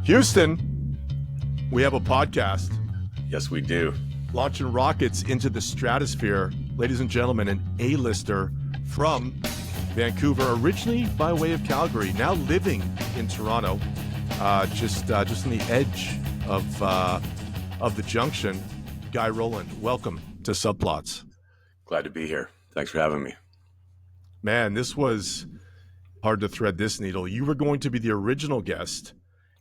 Houston, we have a podcast. Yes, we do. Launching rockets into the stratosphere. Ladies and gentlemen, an A-lister from Vancouver, originally by way of Calgary, now living in Toronto, just on the edge of the junction. Guy Roland, welcome to Subplots. Glad to be here. Thanks for having me. Man, this was hard to thread this needle. You were going to be the original guest,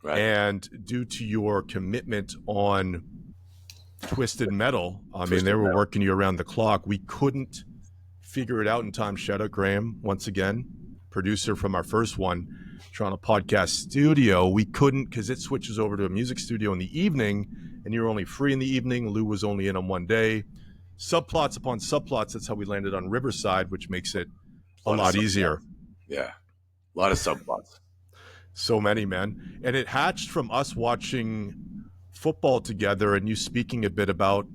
right? And due to your commitment on Twisted Metal, they were working you around the clock. We couldn't figure it out in time. Shout out Graham, once again, producer from our first one, Toronto Podcast Studio. We couldn't because it switches over to a music studio in the evening, and you were only free in the evening. Lou was only in on one day. Subplots upon subplots, that's how we landed on Riverside, which makes it a lot easier. Yeah, a lot of subplots. So many, man. And it hatched from us watching football together and you speaking a bit about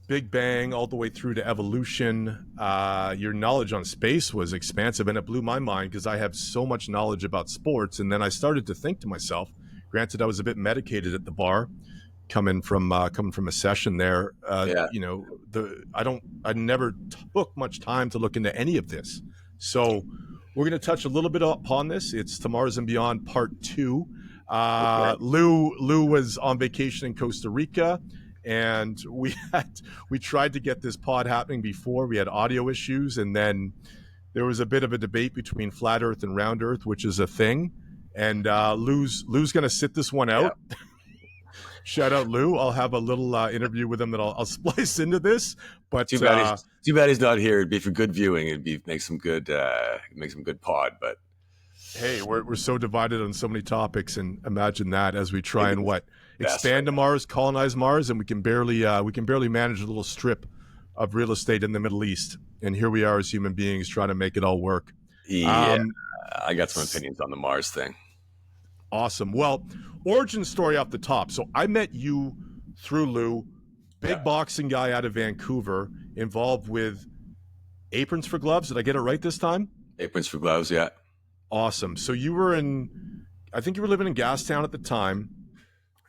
Big Bang all the way through to evolution. Your knowledge on space was expansive, and it blew my mind because I have so much knowledge about sports. And then I started to think to myself, granted I was a bit medicated at the bar coming from a session there. Yeah. You know, I never took much time to look into any of this. So we're going to touch a little bit upon this. It's Tomorrow's and Beyond Part 2. Okay. Lou was on vacation in Costa Rica, and we tried to get this pod happening before. We had audio issues, and then there was a bit of a debate between flat Earth and round Earth, which is a thing. And Lou's going to sit this one out. Yeah. Shout out Lou. I'll have a little interview with him that I'll splice into this. But too bad he's not here. It'd be for good viewing. It'd make some good pod. But hey, we're so divided on so many topics, and imagine that as we try and expand to Mars, colonize Mars, and we can barely manage a little strip of real estate in the Middle East. And here we are as human beings trying to make it all work. Yeah, I got some opinions on the Mars thing. Awesome. Well, origin story off the top. So I met you through Lou, big boxing guy out of Vancouver, involved with Aprons for Gloves. Did I get it right this time? Aprons for Gloves, yeah. Awesome. So you were I think you were living in Gastown at the time.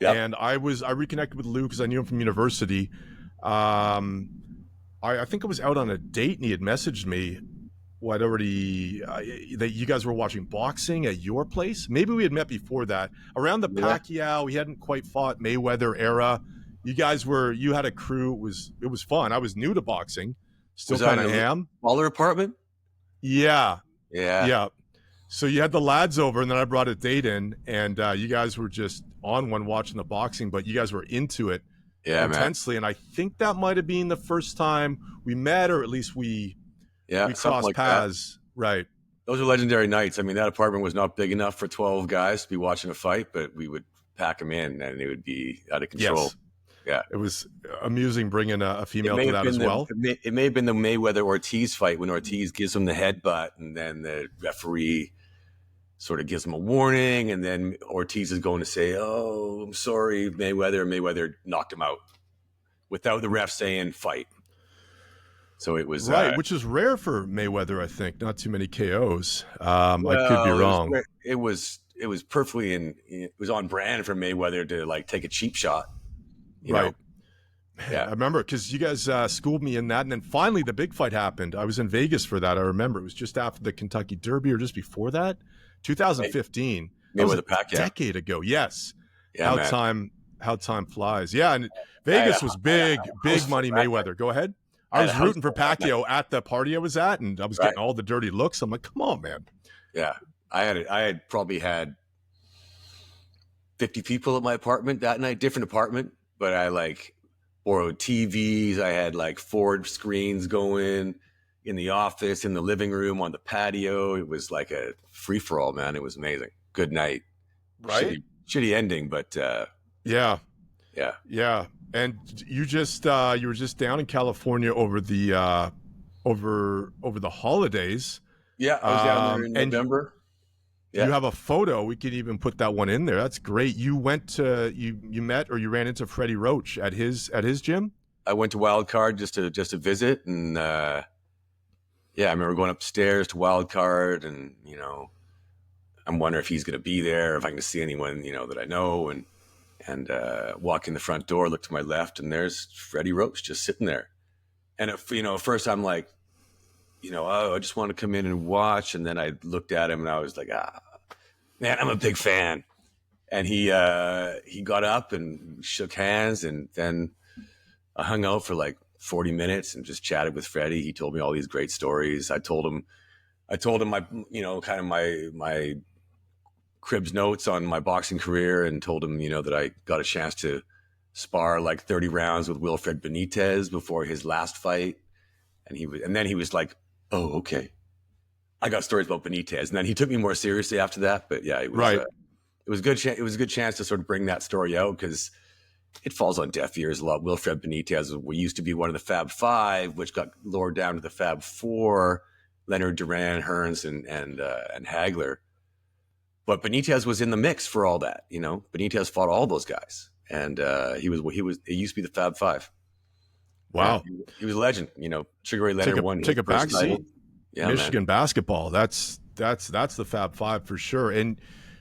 Yeah. And I reconnected with Lou because I knew him from university. I think I was out on a date and he had messaged me. Well, that you guys were watching boxing at your place. Maybe we had met before that. Around the Pacquiao, we hadn't quite fought Mayweather era. You had a crew. It was fun. I was new to boxing. Still kind of am. Smaller apartment? Yeah. So you had the lads over, and then I brought a date in, and you guys were just on one watching the boxing, but you guys were into it intensely. Man. And I think that might have been the first time we met, or at least we crossed paths. That. Right. Those are legendary nights. I mean, that apartment was not big enough for 12 guys to be watching a fight, but we would pack them in and it would be out of control. Yes. Yeah. It was amusing bringing a female to that as well. It may have been the Mayweather-Ortiz fight when Ortiz gives him the headbutt and then the referee sort of gives him a warning, and then Ortiz is going to say, "Oh, I'm sorry, Mayweather." Mayweather knocked him out without the ref saying fight. So it was right, which is rare for Mayweather. I think not too many KOs. I could be wrong. It was perfectly it was on brand for Mayweather to take a cheap shot. You know? Yeah, I remember because you guys schooled me in that, and then finally the big fight happened. I was in Vegas for that. I remember it was just after the Kentucky Derby, or just before that, 2015. That was a decade ago. Yes. Yeah, how time flies. Yeah, and Vegas was big money Mayweather. Go ahead. I was rooting for Pacquiao at the party I was at, and I was getting all the dirty looks. I'm like, come on, man. Yeah, I had probably had 50 people at my apartment that night, different apartment, but I borrowed TVs. I had 4 screens going in the office, in the living room, on the patio. It was like a free for all, man. It was amazing. Good night. Right. Shitty ending, but yeah. And you were just down in California over the over the holidays. Yeah, I was down there in November. You have a photo. We could even put that one in there. That's great. You went to you met or you ran into Freddie Roach at his gym? I went to Wild Card just to visit, and I remember going upstairs to Wild Card, and I'm wondering if he's going to be there, if I can see anyone, that I know. And walk in the front door, look to my left, and there's Freddie Roach just sitting there. And at first I'm like, I just want to come in and watch. And then I looked at him and I was like, man, I'm a big fan. And he got up and shook hands, and then I hung out for like 40 minutes and just chatted with Freddie. He told me all these great stories. I told him my, kind of my Cribs notes on my boxing career, and told him, that I got a chance to spar like 30 rounds with Wilfred Benitez before his last fight. And then he was like, oh, okay. I got stories about Benitez. And then he took me more seriously after that. But yeah, it was, right. It was good. It was a good chance to sort of bring that story out, because it falls on deaf ears a lot. Wilfred Benitez used to be one of the Fab Five, which got lowered down to the Fab Four: Leonard, Duran, Hearns, and Hagler. But Benitez was in the mix for all that. Benitez fought all those guys, and he was. It used to be the Fab Five. Wow, he was a legend. Sugar Ray Leonard won. Take a back seat. Yeah, Michigan basketball. That's the Fab Five for sure. And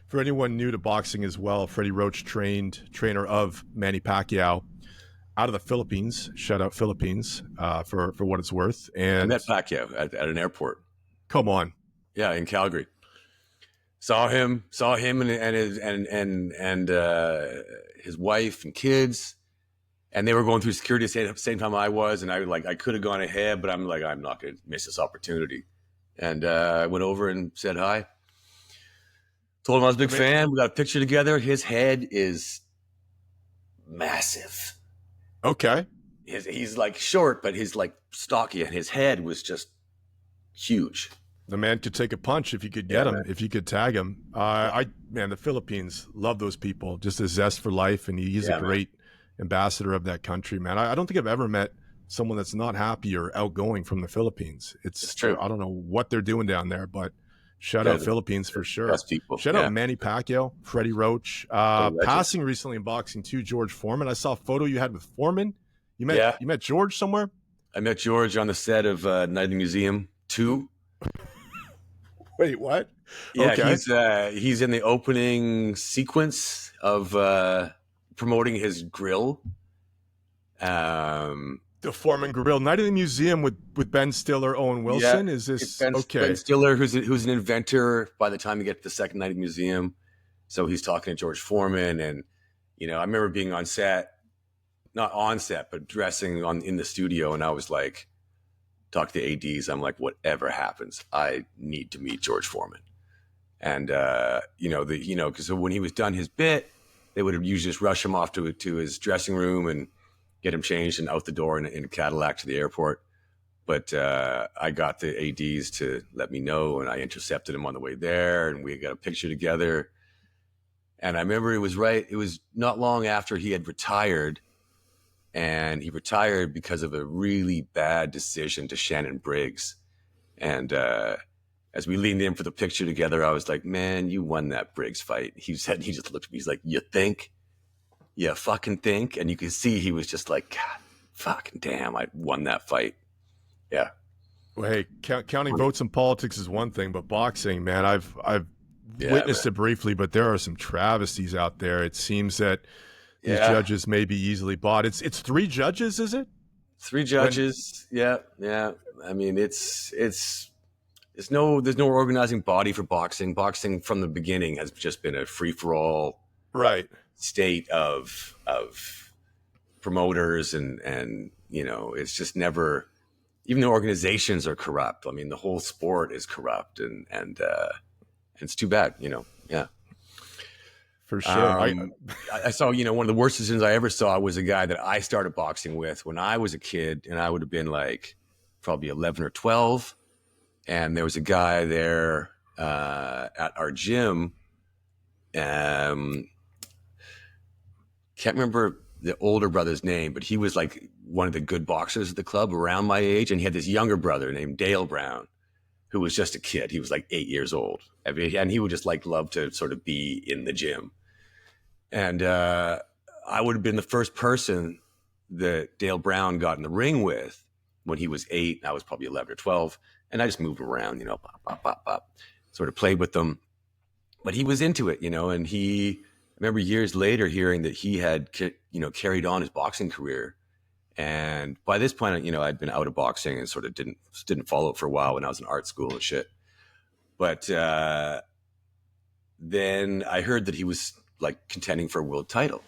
for anyone new to boxing as well, Freddie Roach trainer of Manny Pacquiao out of the Philippines. Shout out Philippines for what it's worth. And I met Pacquiao at an airport. Come on. Yeah, in Calgary. Saw him and his wife and kids, and they were going through security at the same time I was, and I could have gone ahead, but I'm like, I'm not going to miss this opportunity. And I went over and said hi. Told him I was a big fan. We got a picture together. His head is massive. Okay. He's like short, but he's like stocky, and his head was just huge. The man could take a punch if you could get him, man. if you could tag him. The Philippines love those people. Just a zest for life, and he's a great ambassador of that country, man. I don't think I've ever met someone that's not happy or outgoing from the Philippines. It's true. I don't know what they're doing down there, but shout out Philippines for sure. Best people. Shout out Manny Pacquiao, Freddie Roach. Passing recently in boxing too, George Foreman. I saw a photo you had with Foreman. You met George somewhere? I met George on the set of Night in the Museum 2. Wait, what? Yeah, okay. He's in the opening sequence of promoting his grill. The Foreman Grill. Night in the Museum with Ben Stiller, Owen Wilson. Is this Ben Stiller, who's an inventor by the time you get to the second Night in the Museum. So he's talking to George Foreman, and I remember being on set, not on set, but dressing in the studio, and I was like, talk to the ADs. I'm like, whatever happens, I need to meet George Foreman. And because when he was done his bit, they would have usually just rush him off to his dressing room and get him changed and out the door in a Cadillac to the airport. But I got the ADs to let me know, and I intercepted him on the way there, and we got a picture together. And I remember it was not long after he had retired, and he retired because of a really bad decision to Shannon Briggs. And as we leaned in for the picture together, I was like, man, you won that Briggs fight. He just looked at me, he's like, you think? You fucking think? And you could see he was just like, God, fucking damn, I won that fight. Yeah. Well, hey, counting votes in politics is one thing, but boxing, man, I've witnessed it briefly, but there are some travesties out there. It seems that these judges may be easily bought. It's 3 judges, is it? 3 judges. Yeah. I mean, there's no organizing body for boxing. Boxing from the beginning has just been a free for all. Right. State of promoters and it's just never, even the organizations are corrupt. I mean, the whole sport is corrupt, and it's too bad, yeah. For sure. I saw, one of the worst decisions I ever saw was a guy that I started boxing with when I was a kid, and I would have been like probably 11 or 12. And there was a guy there at our gym. Can't remember the older brother's name, but he was like one of the good boxers at the club around my age. And he had this younger brother named Dale Brown, who was just a kid. He was like 8 years old. And he would just like love to sort of be in the gym. And I would have been the first person that Dale Brown got in the ring with when he was 8. I was probably 11 or 12. And I just moved around, pop, pop, pop, pop, sort of played with them. but he was into it, and I remember years later hearing that he had, carried on his boxing career. And by this point, I'd been out of boxing and sort of didn't follow it for a while when I was in art school and shit. But then I heard that he was like contending for a world title.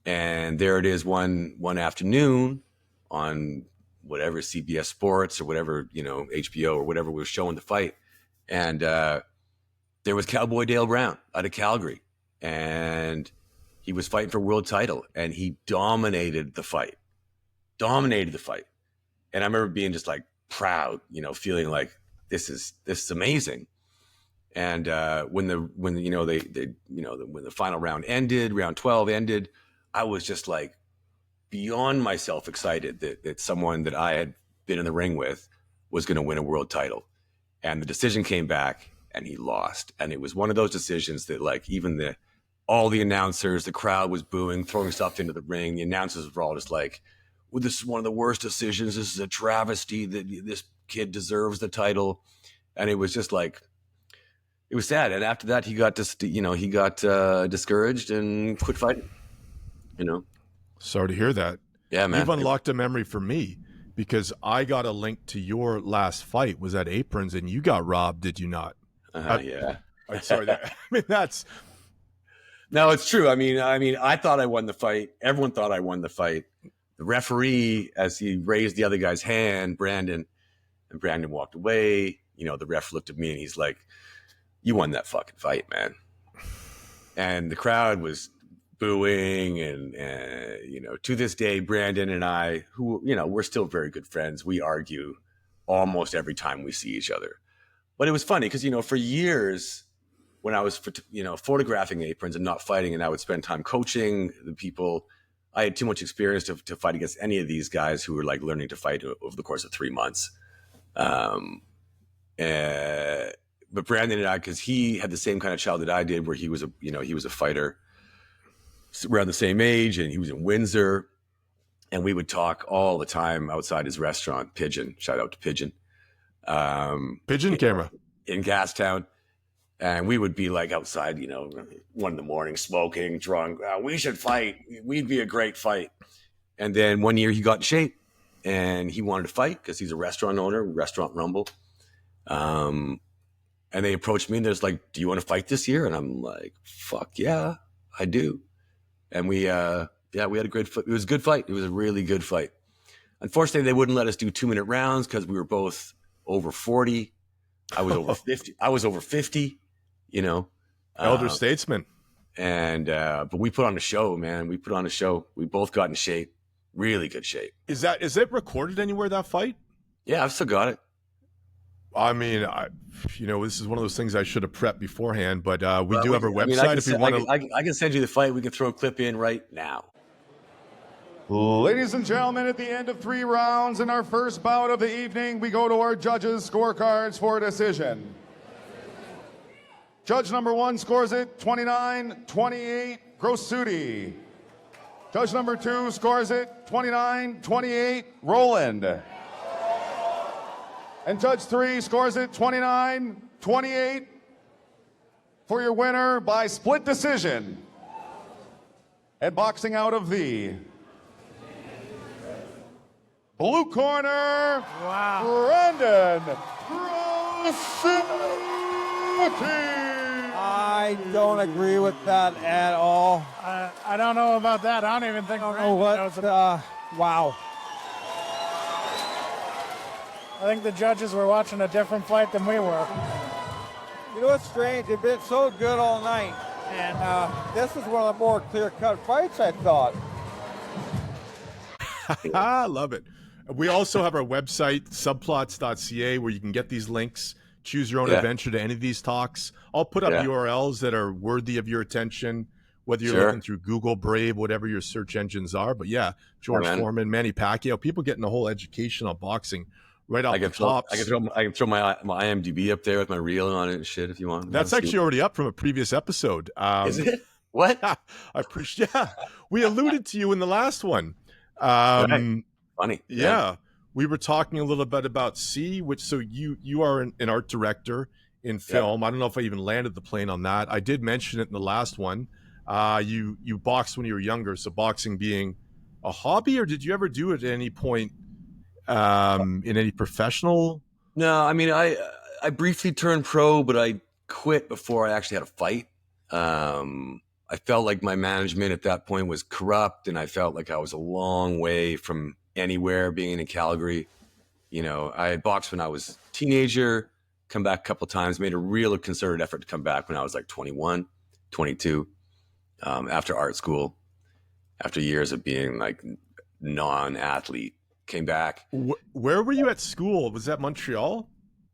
And there it is one afternoon on whatever CBS Sports or whatever, HBO or whatever was showing the fight. And there was Cowboy Dale Brown out of Calgary. And he was fighting for world title. And he dominated the fight. And I remember being just like proud, feeling like this is amazing. And when the final round ended, round 12 ended, I was just like beyond myself excited that someone that I had been in the ring with was going to win a world title. And the decision came back and he lost. And it was one of those decisions that like even all the announcers, the crowd was booing, throwing stuff into the ring. The announcers were all just like, well, this is one of the worst decisions. This is a travesty that this kid deserves the title. And it was just like, it was sad. And after that, he got discouraged and quit fighting, Sorry to hear that. Yeah, man. You've unlocked a memory for me because I got a link to your last fight was at Aprons and you got robbed, did you not? Yeah. I'm sorry. That's... No, it's true. I mean, I thought I won the fight. Everyone thought I won the fight. The referee, as he raised the other guy's hand, Brandon walked away. The ref looked at me and he's like, you won that fucking fight, man. And the crowd was booing. And to this day, Brandon and I, who, we're still very good friends. We argue almost every time we see each other. But it was funny because, for years when I was, photographing Aprons and not fighting, and I would spend time coaching the people, I had too much experience to fight against any of these guys who were like learning to fight over the course of 3 months. But Brandon and I, because he had the same kind of childhood I did, where he was a fighter around the same age, and he was in Windsor, and we would talk all the time outside his restaurant, Pigeon. Shout out to Pigeon. Pigeon camera in Gastown. And we would be like outside, 1 a.m, smoking, drunk. We should fight. We'd be a great fight. And then one year he got in shape and he wanted to fight because he's a restaurant owner, Restaurant Rumble. And they approached me and they're like, do you want to fight this year? And I'm like, fuck yeah, I do. And we had a great fight. It was a good fight. It was a really good fight. Unfortunately, they wouldn't let us do 2-minute rounds because we were both over 40. I was over 50. Elder statesman. And but we put on a show, man. We both got in shape, really good shape. Is it recorded anywhere, that fight? Yeah, I've still got it. I mean, this is one of those things I should have prepped beforehand, but we do have our website. If you want to, I can send you the fight. We can throw a clip in right now. Ladies and gentlemen, at the end of 3 rounds in our first bout of the evening, we go to our judges' scorecards for a decision. Judge number 1 scores it 29-28, Grossuti. Judge number 2 scores it 29-28, Roland. And Judge 3 scores it 29-28 for your winner by split decision. And boxing out of the blue corner, Brandon Grossuti. I don't agree with that at all. I don't know about that. I don't even think. I don't know what. Wow. I think the judges were watching a different fight than we were. You know what's strange? They've been so good all night, and this is one of the more clear-cut fights, I thought. I love it. We also have our website, subplots.ca, where you can get these links, choose your own adventure to any of these talks. I'll put up URLs that are worthy of your attention, whether you're looking through Google, Brave, whatever your search engines are. But yeah, George Foreman, Manny Pacquiao, people getting the whole education on boxing right off the top. I can throw my IMDb up there with my reel on it and shit if you want. That's actually already up from a previous episode. Is it? What? I appreciate. Yeah, we alluded to you in the last one. Funny. Yeah. We were talking a little bit about C, so you are an art director in film. I don't know if I even landed the plane on that. I did mention it in the last one. You boxed when you were younger, so boxing being a hobby, or did you ever do it at any point in any professional? No, I mean, I briefly turned pro, but I quit before I actually had a fight. I felt like my management at that point was corrupt, and I felt like I was a long way from anywhere being in Calgary. You know, I had boxed when I was a teenager, come back a couple of times, made a real concerted effort to come back when I was like 21, 22, after art school, after years of being like non-athlete, came back. Where were you at school? Was that Montreal?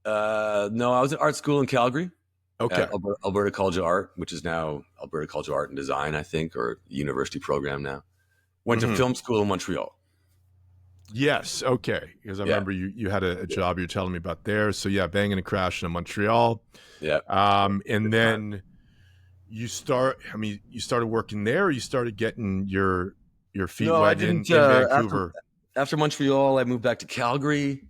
No, I was at art school in Calgary. Okay. Alberta College of Art, which is now Alberta College of Art and Design, I think, or university program now. Went to film school in Montreal. Yes. Okay. Because I remember you had a job you were telling me about there. So yeah, banging and crashing in Montreal. Yeah. And then you started working there, or you started getting your feet wet in Vancouver? After Montreal, I moved back to Calgary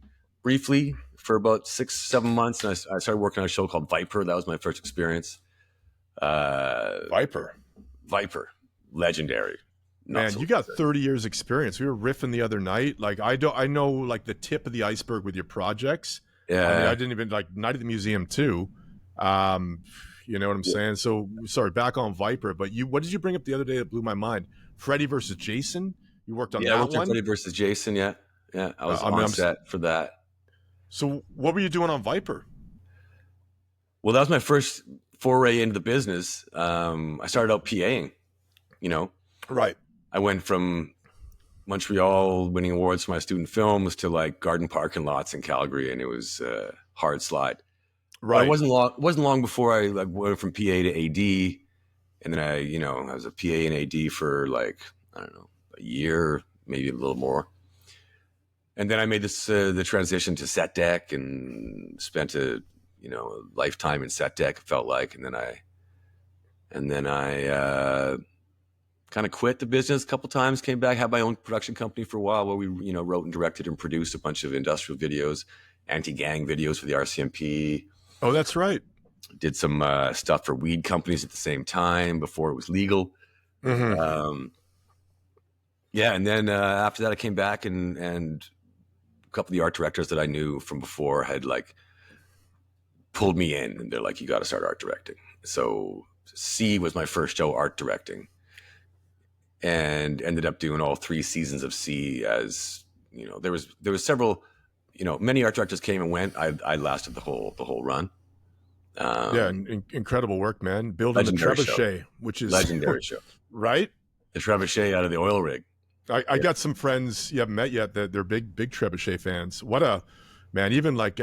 briefly for about 6-7 months, and I started working on a show called Viper. That was my first experience. Viper, legendary. Man, you got 30 years experience. We were riffing the other night. Like I know like the tip of the iceberg with your projects. Yeah, I mean, I didn't even like Night at the Museum too. You know what I'm saying? So sorry, back on Viper. But what did you bring up the other day that blew my mind? Freddy versus Jason. You worked on that one. I worked on Freddy versus Jason. Yeah. I was on set for that. So what were you doing on Viper? Well, that was my first foray into the business. I started out PAing, you know. Right. I went from Montreal winning awards for my student films to like garden parking lots in Calgary, and it was a hard slide. Right. But it wasn't long before I like went from PA to AD, and then I was a PA and AD for like, I don't know, a year, maybe a little more. And then I made the transition to set deck and spent a lifetime in set deck, it felt like. And then I kind of quit the business a couple times, came back, had my own production company for a while where we, wrote and directed and produced a bunch of industrial videos, anti-gang videos for the RCMP. Oh, that's right. Did some stuff for weed companies at the same time before it was legal. Mm-hmm. And then after that I came back and a couple of the art directors that I knew from before had like pulled me in, and they're like, you got to start art directing. So C was my first show art directing, and ended up doing all 3 seasons of C. As there was several, many art directors came and went. I lasted the whole run. Incredible work, man. Building the trebuchet, show. Which is legendary show, right? The trebuchet out of the oil rig. I got some friends you haven't met yet that they're big trebuchet fans. What a man! Even like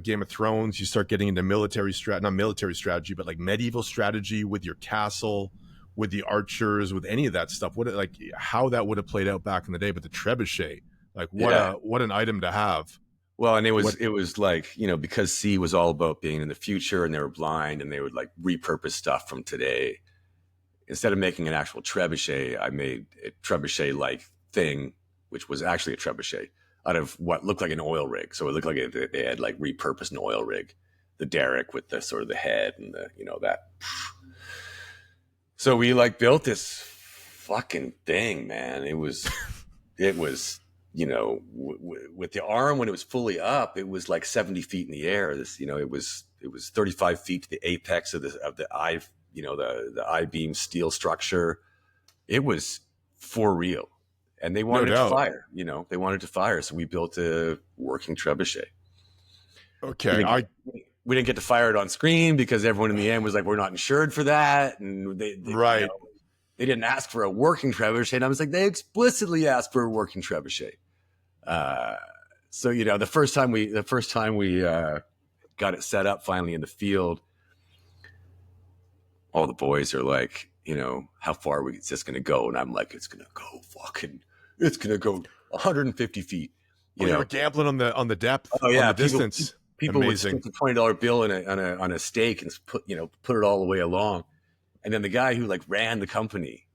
Game of Thrones, you start getting into not military strategy, but like medieval strategy with your castle, with the archers, with any of that stuff. How that would have played out back in the day. But the trebuchet, like what an item to have. Well, and it was like, because C was all about being in the future, and they were blind, and they would like repurpose stuff from today. Instead of making an actual trebuchet, I made a trebuchet-like thing, which was actually a trebuchet, out of what looked like an oil rig. So it looked like they had like repurposed an oil rig, the derrick with the sort of the head and the that. So we like built this fucking thing, man. It was with the arm when it was fully up, it was like 70 feet in the air. It was 35 feet to the apex of the eye. The I-beam steel structure, it was for real. And they wanted to fire, they wanted to fire. So we built a working trebuchet. Okay. We didn't get to fire it on screen because everyone in the end was like, we're not insured for that. And they right. They didn't ask for a working trebuchet. And I was like, they explicitly asked for a working trebuchet. So, the first time we got it set up finally in the field, all the boys are like, how far is this going to go? And I'm like, it's going to go 150 feet. You were gambling on the depth, on the distance. People Amazing. would stick a $20 bill on a stake and put it all the way along. And then the guy who like ran the company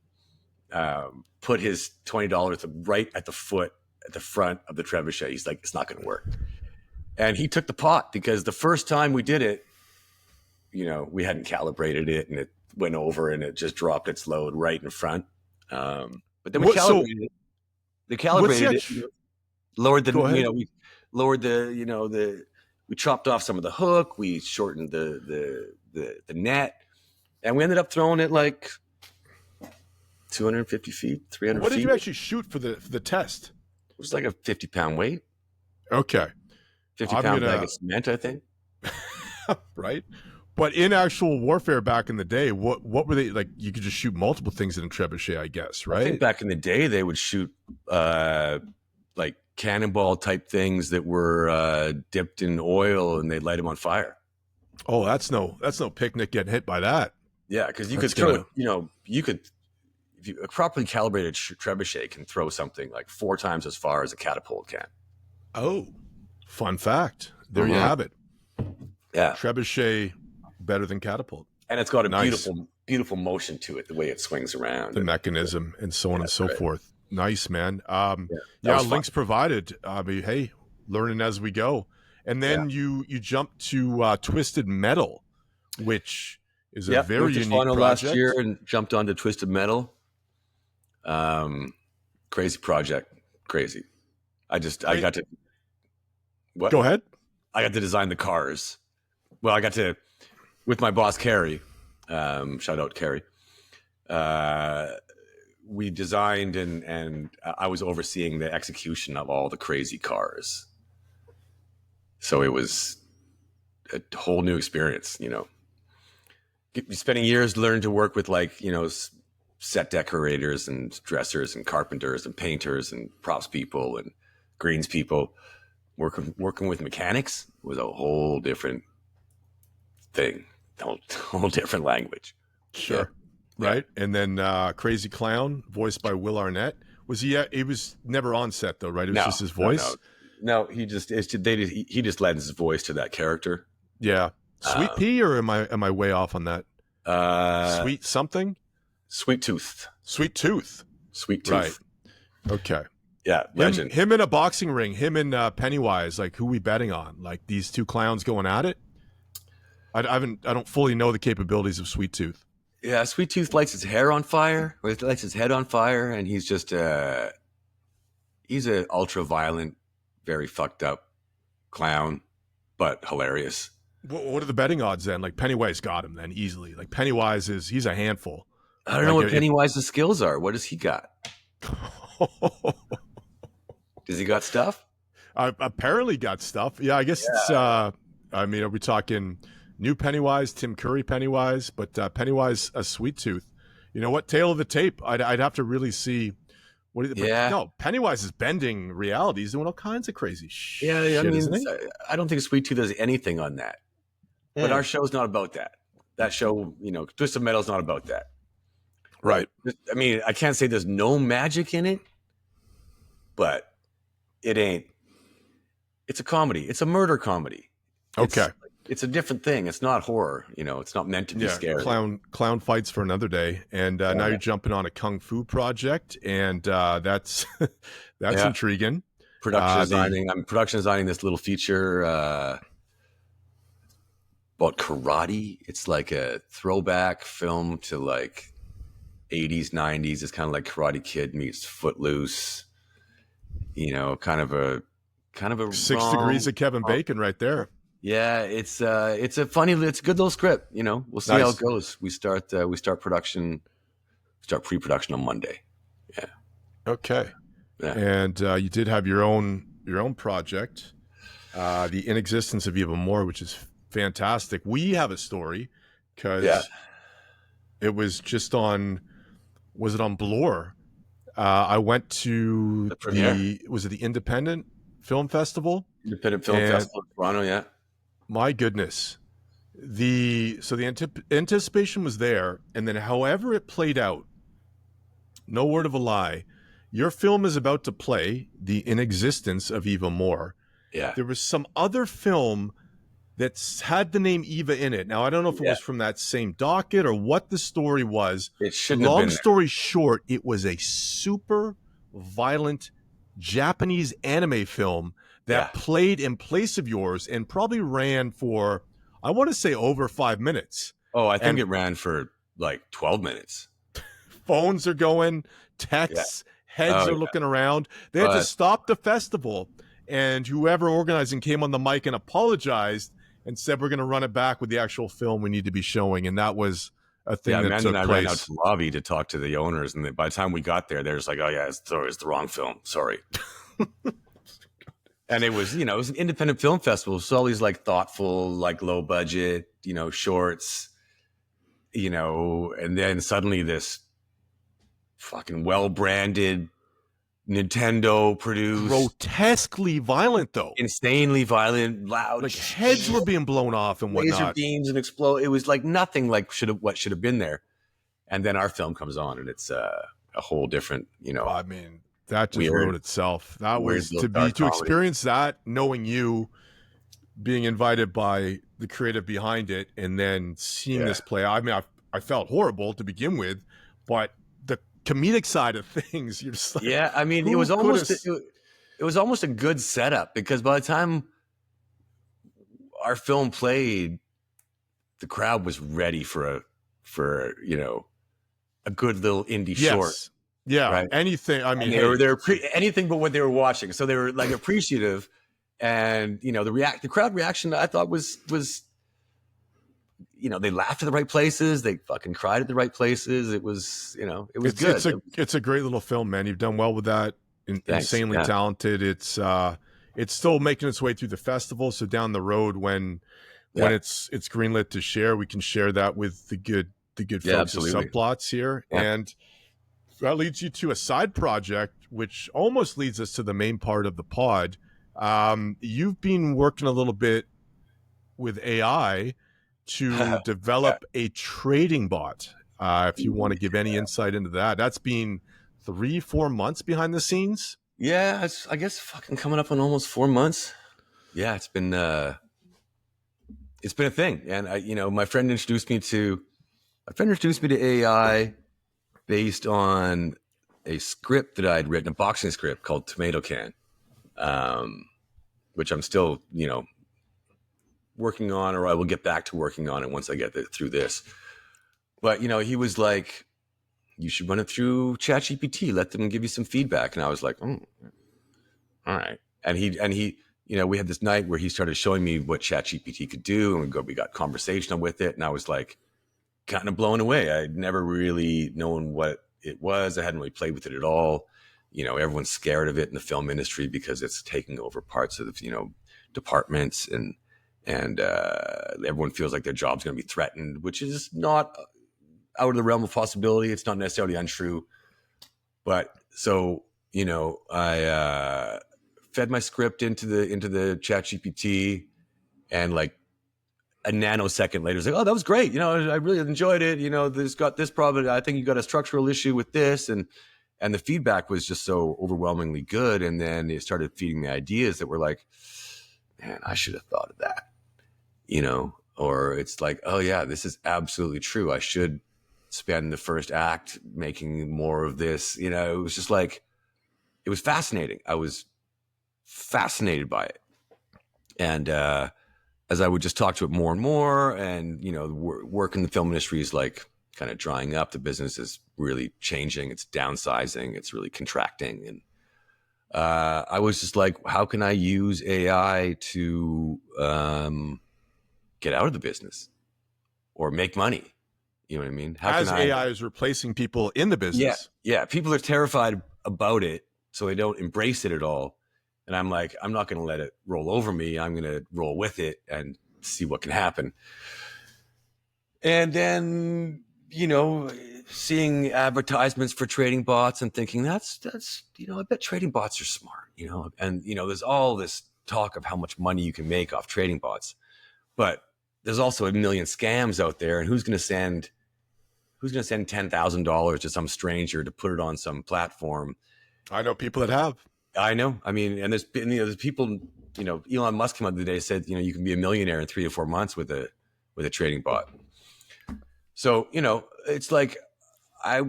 put his $20 right at the front of the trebuchet. He's like, it's not going to work. And he took the pot because the first time we did it, we hadn't calibrated it, and it went over, and it just dropped its load right in front. But then we calibrated it. They calibrated it, lowered the, we lowered the, we chopped off some of the hook, we shortened the net, and we ended up throwing it like 250 feet, 300 feet. What did you actually shoot for the test? It was like a 50-pound weight. Okay. 50-pound bag of cement, I think. Right. But in actual warfare back in the day, what were they like? You could just shoot multiple things in a trebuchet, I guess, right? I think back in the day, they would shoot like cannonball type things that were dipped in oil, and they'd light them on fire. Oh, that's no picnic getting hit by that. Yeah, because you could throw, if you a properly calibrated trebuchet can throw something like 4 times as far as a catapult can. Oh, fun fact. There you have it. Yeah. Trebuchet better than catapult. And it's got a beautiful, beautiful motion to it, the way it swings around. The mechanism and so on and so forth. Nice, man. Links provided. Hey, learning as we go. And then you jump to Twisted Metal, which is a very unique project. Last year and jumped onto Twisted Metal. Crazy project. Crazy. I got to... What? Go ahead. I got to design the cars. Well, I got to, with my boss, Carrie, shout out Carrie, we designed and I was overseeing the execution of all the crazy cars. So it was a whole new experience, Spending years learning to work with set decorators and dressers and carpenters and painters and props people and greens people. Working with mechanics was a whole different thing, whole different language. Sure. Yeah. Right. And then Crazy Clown, voiced by Will Arnett. Was he? He was never on set though, right? It was just his voice. No, he just lends his voice to that character. Yeah. Sweet Pea, or am I way off on that? Sweet something. Sweet Tooth. Sweet Tooth. Sweet Tooth. Right. Okay. Yeah, legend. Him in a boxing ring, him and Pennywise, like who we betting on? Like these two clowns going at it? I don't fully know the capabilities of Sweet Tooth. Yeah, Sweet Tooth lights his hair on fire, or lights his head on fire, and he's just he's a ultra violent, very fucked up clown, but hilarious. What are the betting odds then? Like Pennywise got him then easily. Like Pennywise he's a handful. I don't know what Pennywise's skills are. What does he got? Does he got stuff? Apparently got stuff. Yeah, I guess it's. Are we talking new Pennywise, Tim Curry Pennywise, but Pennywise a Sweet Tooth? You know what? Tail of the tape. I'd have to really see. No, Pennywise is bending reality. He's doing all kinds of crazy shit. Yeah, I don't think Sweet Tooth does anything on that. But our show's not about that. That show, Twisted Metal's not about that. Right. I mean, I can't say there's no magic in it, but it ain't. It's a comedy. It's a murder comedy. It's a different thing. It's not horror. It's not meant to be scary. Clown fights for another day. And now you're jumping on a kung fu project, and that's intriguing. Production designing. I'm production designing this little feature about karate. It's like a throwback film to like 80s, 90s. It's kind of like Karate Kid meets Footloose. Kind of a 6 degrees of Kevin Bacon right there. Yeah, it's a good little script. We'll see how it goes. We start pre-production on Monday. Yeah. Okay. Yeah. And you did have your own project, The Inexistence of Eva Moore, which is fantastic. We have a story because it was just on. Was it on Bloor? I went to was it the Independent Film Festival? Independent Film Festival in Toronto, yeah. My goodness. The anticipation was there, and then however it played out, no word of a lie, your film is about to play The Inexistence of Eva Moore. Yeah. There was some other film that's had the name Eva in it. Now, I don't know if it was from that same docket or what the story was. It shouldn't have been. Long story short, it was a super violent Japanese anime film that played in place of yours and probably ran for I want to say over 5 minutes. Oh, I think it ran for like 12 minutes. Phones are going, texts, heads are looking around. They had to stop the festival, and whoever organizing came on the mic and apologized and said, we're going to run it back with the actual film we need to be showing. And that was a thing that Amanda took and I place. ran out to the lobby to talk to the owners, and by the time we got there, they're just like, oh yeah, it's the wrong film. Sorry. And it was, it was an independent film festival. So all these like thoughtful, like low budget, shorts, and then suddenly this fucking well-branded Nintendo produced, grotesquely violent though, insanely violent, loud, like heads were being blown off and whatnot, laser beams and explode. It was like nothing like what should have been there. And then our film comes on, and it's a whole different, I mean, that just weird, wrote itself. That was to comedy. Experience that, knowing you, being invited by the creative behind it, and then seeing this play. I mean, I felt horrible to begin with, but the comedic side of things, you're just like, I mean, it was almost a good setup, because by the time our film played, the crowd was ready for a good little indie short. Yeah, right? Anything. I mean, they're anything but what they were watching. So they were like appreciative, and the crowd reaction, I thought was they laughed at the right places, they fucking cried at the right places. It was it was good. It's a great little film, man. You've done well with that. Insanely talented. It's still making its way through the festival. So down the road, when it's greenlit to share, we can share that with the good folks at Subplots here. And that leads you to a side project, which almost leads us to the main part of the pod. You've been working a little bit with AI to develop a trading bot. If you want to give any insight into that, that's been 3-4 months behind the scenes. Yeah, it's, I guess, fucking coming up on almost 4 months. Yeah, it's been a thing. And my friend introduced me to AI based on a script that I'd written, a boxing script called Tomato Can, which I'm still, working on, or I will get back to working on it once I get through this. But, he was like, you should run it through Chat GPT, let them give you some feedback. And I was like, all right. And he, we had this night where he started showing me what Chat GPT could do, and we got conversational with it. And I was like, kind of blown away. I'd never really known what it was. I hadn't really played with it at all. Everyone's scared of it in the film industry because it's taking over parts of, departments, and everyone feels like their job's going to be threatened, which is not out of the realm of possibility. It's not necessarily untrue. But so, I fed my script into the Chat GPT, and like a nanosecond later, it's like, oh, that was great. I really enjoyed it. There's got this problem. I think you got a structural issue with this. And the feedback was just so overwhelmingly good. And then it started feeding me ideas that were like, man, I should have thought of that, or it's like, oh yeah, this is absolutely true. I should spend the first act making more of this. It was just like, it was fascinating. I was fascinated by it. And, as I would just talk to it more and more, and, work in the film industry is like kind of drying up. The business is really changing. It's downsizing. It's really contracting. And I was just like, how can I use AI to get out of the business or make money? You know what I mean? AI is replacing people in the business. Yeah. People are terrified about it, so they don't embrace it at all. And I'm like, I'm not going to let it roll over me. I'm going to roll with it and see what can happen. And then, seeing advertisements for trading bots and thinking that's, I bet trading bots are smart, and, there's all this talk of how much money you can make off trading bots, but there's also a million scams out there. And who's going to send $10,000 to some stranger to put it on some platform? I know people that have. I know. I mean, and there's people, Elon Musk came out the other day and said, you can be a millionaire in 3 to 4 months with a trading bot. So, it's like, I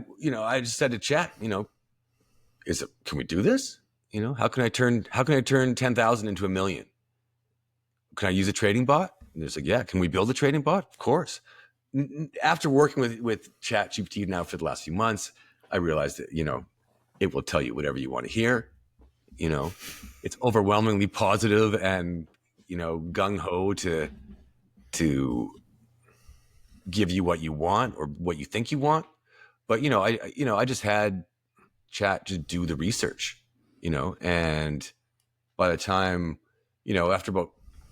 just said to Chat, can we do this? How can I turn 10,000 into $1 million? Can I use a trading bot? And they're like, yeah, can we build a trading bot? Of course. After working with Chat GPT now for the last few months, I realized that, it will tell you whatever you want to hear. It's overwhelmingly positive and, gung-ho to give you what you want or what you think you want. But, I just had Chat to do the research, and by the time,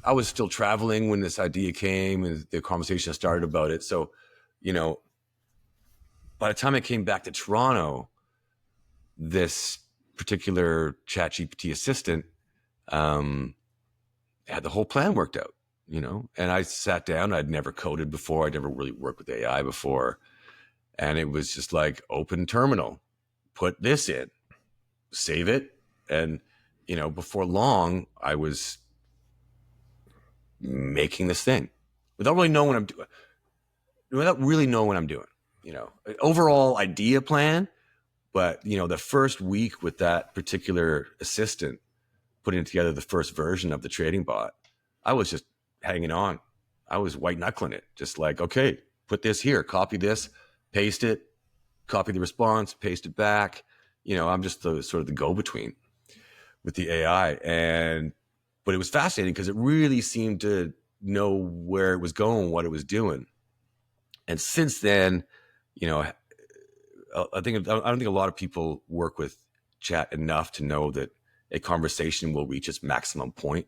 I was still traveling when this idea came and the conversation started about it. So, by the time I came back to Toronto, this particular Chat GPT assistant had the whole plan worked out, and I sat down. I'd never coded before. I'd never really worked with AI before. And it was just like, open terminal, put this in, save it. And, before long, I was making this thing without really knowing what I'm doing. Overall idea plan. But, the first week with that particular assistant putting together the first version of the trading bot, I was just hanging on. I was white knuckling it. Just like, okay, put this here, copy this, paste it, copy the response, paste it back. I'm just the sort of the go-between with the AI. But it was fascinating because it really seemed to know where it was going, what it was doing. And since then, I don't think a lot of people work with Chat enough to know that a conversation will reach its maximum point,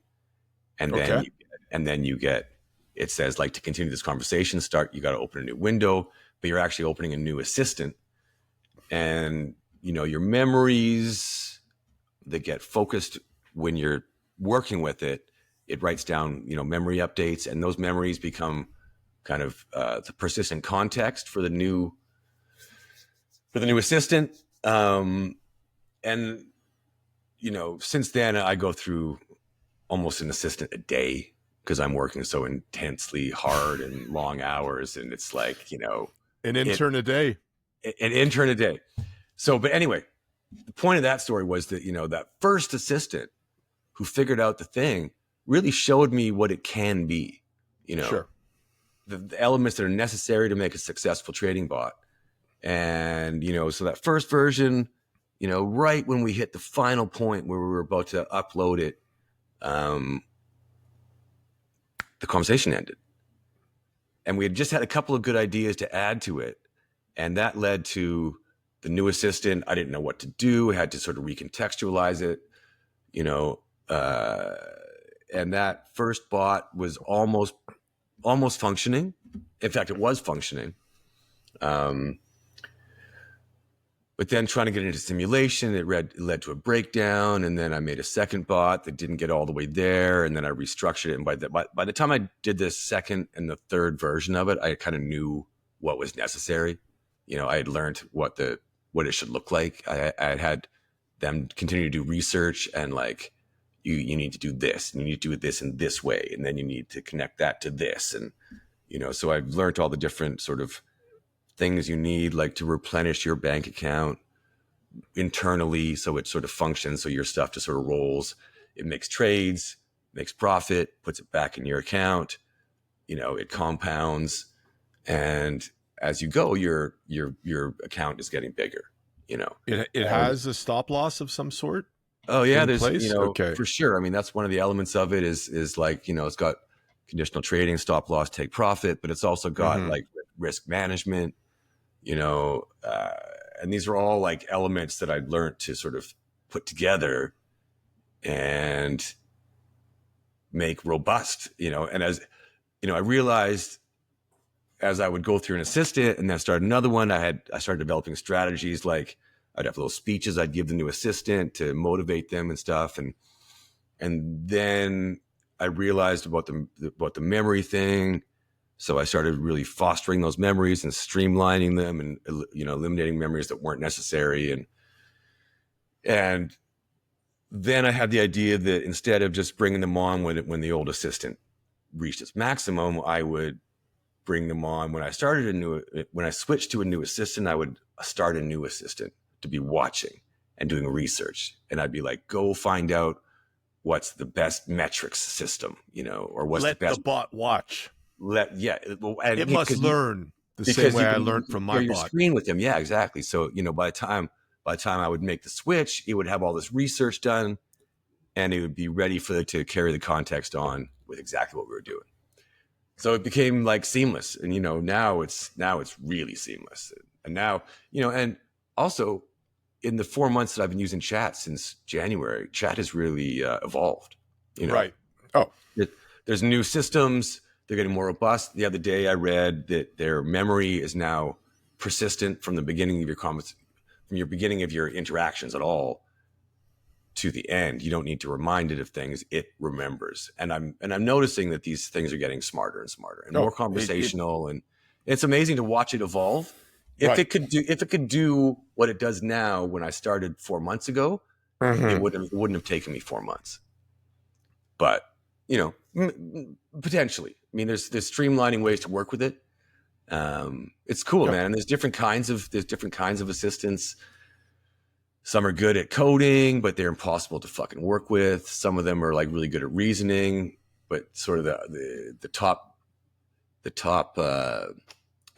and then you get it says, like, to continue this conversation, you got to open a new window, but you're actually opening a new assistant, and your memories that get focused when you're working with it. It writes down memory updates, and those memories become kind of the persistent context for the new assistant. And, since then I go through almost an assistant a day because I'm working so intensely hard and long hours. And it's like, an intern a day. An intern a day. So, but anyway, the point of that story was that, that first assistant who figured out the thing really showed me what it can be, Sure. the elements that are necessary to make a successful trading bot. And, so that first version, right when we hit the final point where we were about to upload it, the conversation ended. And we had just had a couple of good ideas to add to it. And that led to the new assistant. I didn't know what to do. I had to sort of recontextualize it, and that first bot was almost functioning. In fact, it was functioning. But then trying to get into simulation, it led to a breakdown. And then I made a second bot that didn't get all the way there. And then I restructured it. And by the time I did the second and the third version of it, I kind of knew what was necessary. I had learned what it should look like. I had them continue to do research and like, you need to do this, and you need to do this in this way. And then you need to connect that to this. And, so I've learned all the different sort of things you need, like to replenish your bank account internally so it sort of functions, so your stuff just sort of rolls. It makes trades, makes profit, puts it back in your account. It compounds, and as you go, your account is getting bigger. It has a stop loss of some sort. Oh yeah, there's okay. For sure. I mean, that's one of the elements of it is like, it's got conditional trading, stop loss, take profit, but it's also got like risk management, and these are all like elements that I'd learned to sort of put together and make robust, and as I realized as I would go through an assistant and then start another one, I started developing strategies. Like I'd have little speeches I'd give the new assistant to motivate them and stuff. And then I realized about the memory thing. So I started really fostering those memories and streamlining them and, eliminating memories that weren't necessary. And then I had the idea that instead of just bringing them on when the old assistant reached its maximum, I would bring them on when I switched to a new assistant. I would start a new assistant to be watching and doing research. And I'd be like, go find out what's the best metrics system, or what's Let the best. the bot watch. And It must learn the same way I learned from my share your bot. screen with them. Yeah, exactly. So, by the time I would make the switch, it would have all this research done, and it would be ready to carry the context on with exactly what we were doing. So it became like seamless, and now it's really seamless. And now, and also in the 4 months that I've been using Chat since January, Chat has really evolved. Right. Oh, there's new systems. They're getting more robust. The other day I read that their memory is now persistent from the beginning of your comments, from your beginning of your interactions at all to the end. You don't need to remind it of things; it remembers. And I'm noticing that these things are getting smarter and smarter and more conversational, and it's amazing to watch it evolve. If it could do what it does now, when I started 4 months ago, it wouldn't have taken me 4 months. But potentially, I mean, there's streamlining ways to work with it. It's cool, man. And there's different kinds of assistants. Some are good at coding, but they're impossible to fucking work with. Some of them are like really good at reasoning, but sort of the top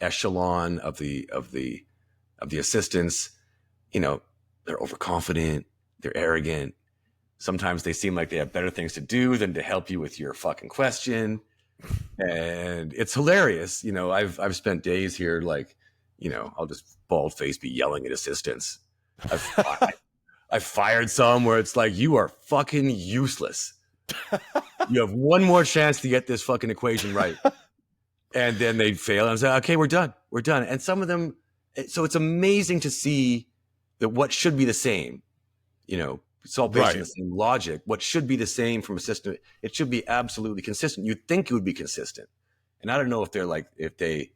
echelon of the assistants, they're overconfident, they're arrogant. Sometimes they seem like they have better things to do than to help you with your fucking question. And it's hilarious. I've spent days here, like, I'll just bald face be yelling at assistants. I've fired some where it's like, you are fucking useless. You have one more chance to get this fucking equation right. And then they fail. And I say, okay, we're done. And some of them, so it's amazing to see that what should be the same, it's all based on the same logic. What should be the same from a system, it should be absolutely consistent. You'd think it would be consistent. And I don't know if they're like, if there's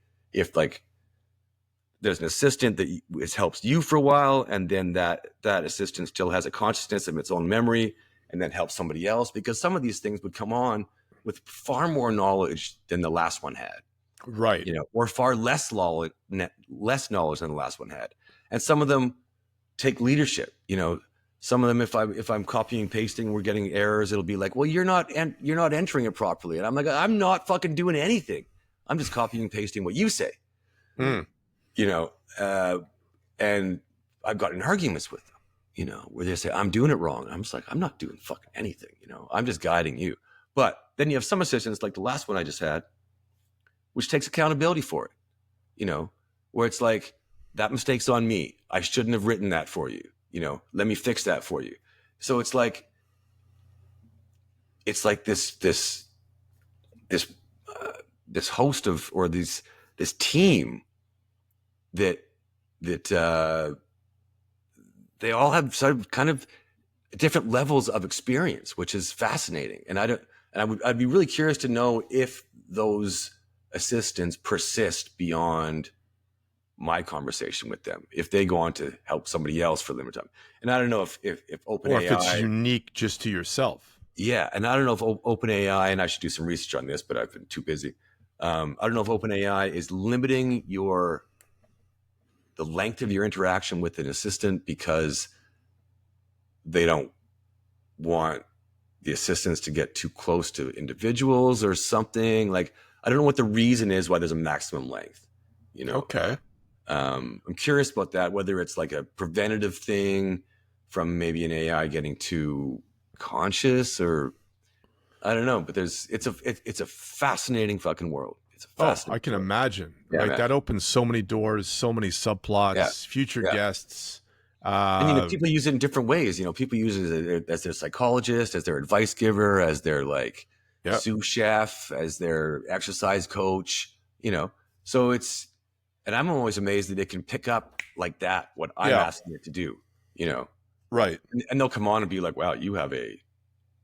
an assistant that helps you for a while, and then that assistant still has a consciousness of its own memory and then helps somebody else, because some of these things would come on with far more knowledge than the last one had. Right. Or far less knowledge than the last one had. And some of them take leadership, some of them, if I'm copying and pasting, we're getting errors. It'll be like, well, you're not entering it properly. And I'm like, I'm not fucking doing anything. I'm just copying and pasting what you say. And I've gotten arguments with them, where they say, I'm doing it wrong. I'm just like, I'm not doing fucking anything. I'm just guiding you. But then you have some assistants, like the last one I just had, which takes accountability for it, where it's like, that mistake's on me. I shouldn't have written that for you. Let me fix that for you. So it's like this host of, or this team that they all have sort of kind of different levels of experience, which is fascinating. And I'd be really curious to know if those assistants persist beyond my conversation with them, if they go on to help somebody else for limited time. And I don't know if OpenAI, or if it's unique just to yourself. Yeah. And I don't know if OpenAI, and I should do some research on this, but I've been too busy. I don't know if OpenAI is limiting the length of your interaction with an assistant because they don't want the assistants to get too close to individuals or something. Like, I don't know what the reason is why there's a maximum length, Okay. I'm curious about that, whether it's like a preventative thing from maybe an AI getting too conscious, or I don't know, but it's a fascinating fucking world. It's a fascinating I can world. imagine. Yeah, right. man. That opens so many doors, so many subplots, future guests. And people use it in different ways. People use it as their psychologist, as their advice giver, as their like sous chef, as their exercise coach, so it's, and I'm always amazed that it can pick up like that what I'm asking it to do, Right. And they'll come on and be like, wow, you have a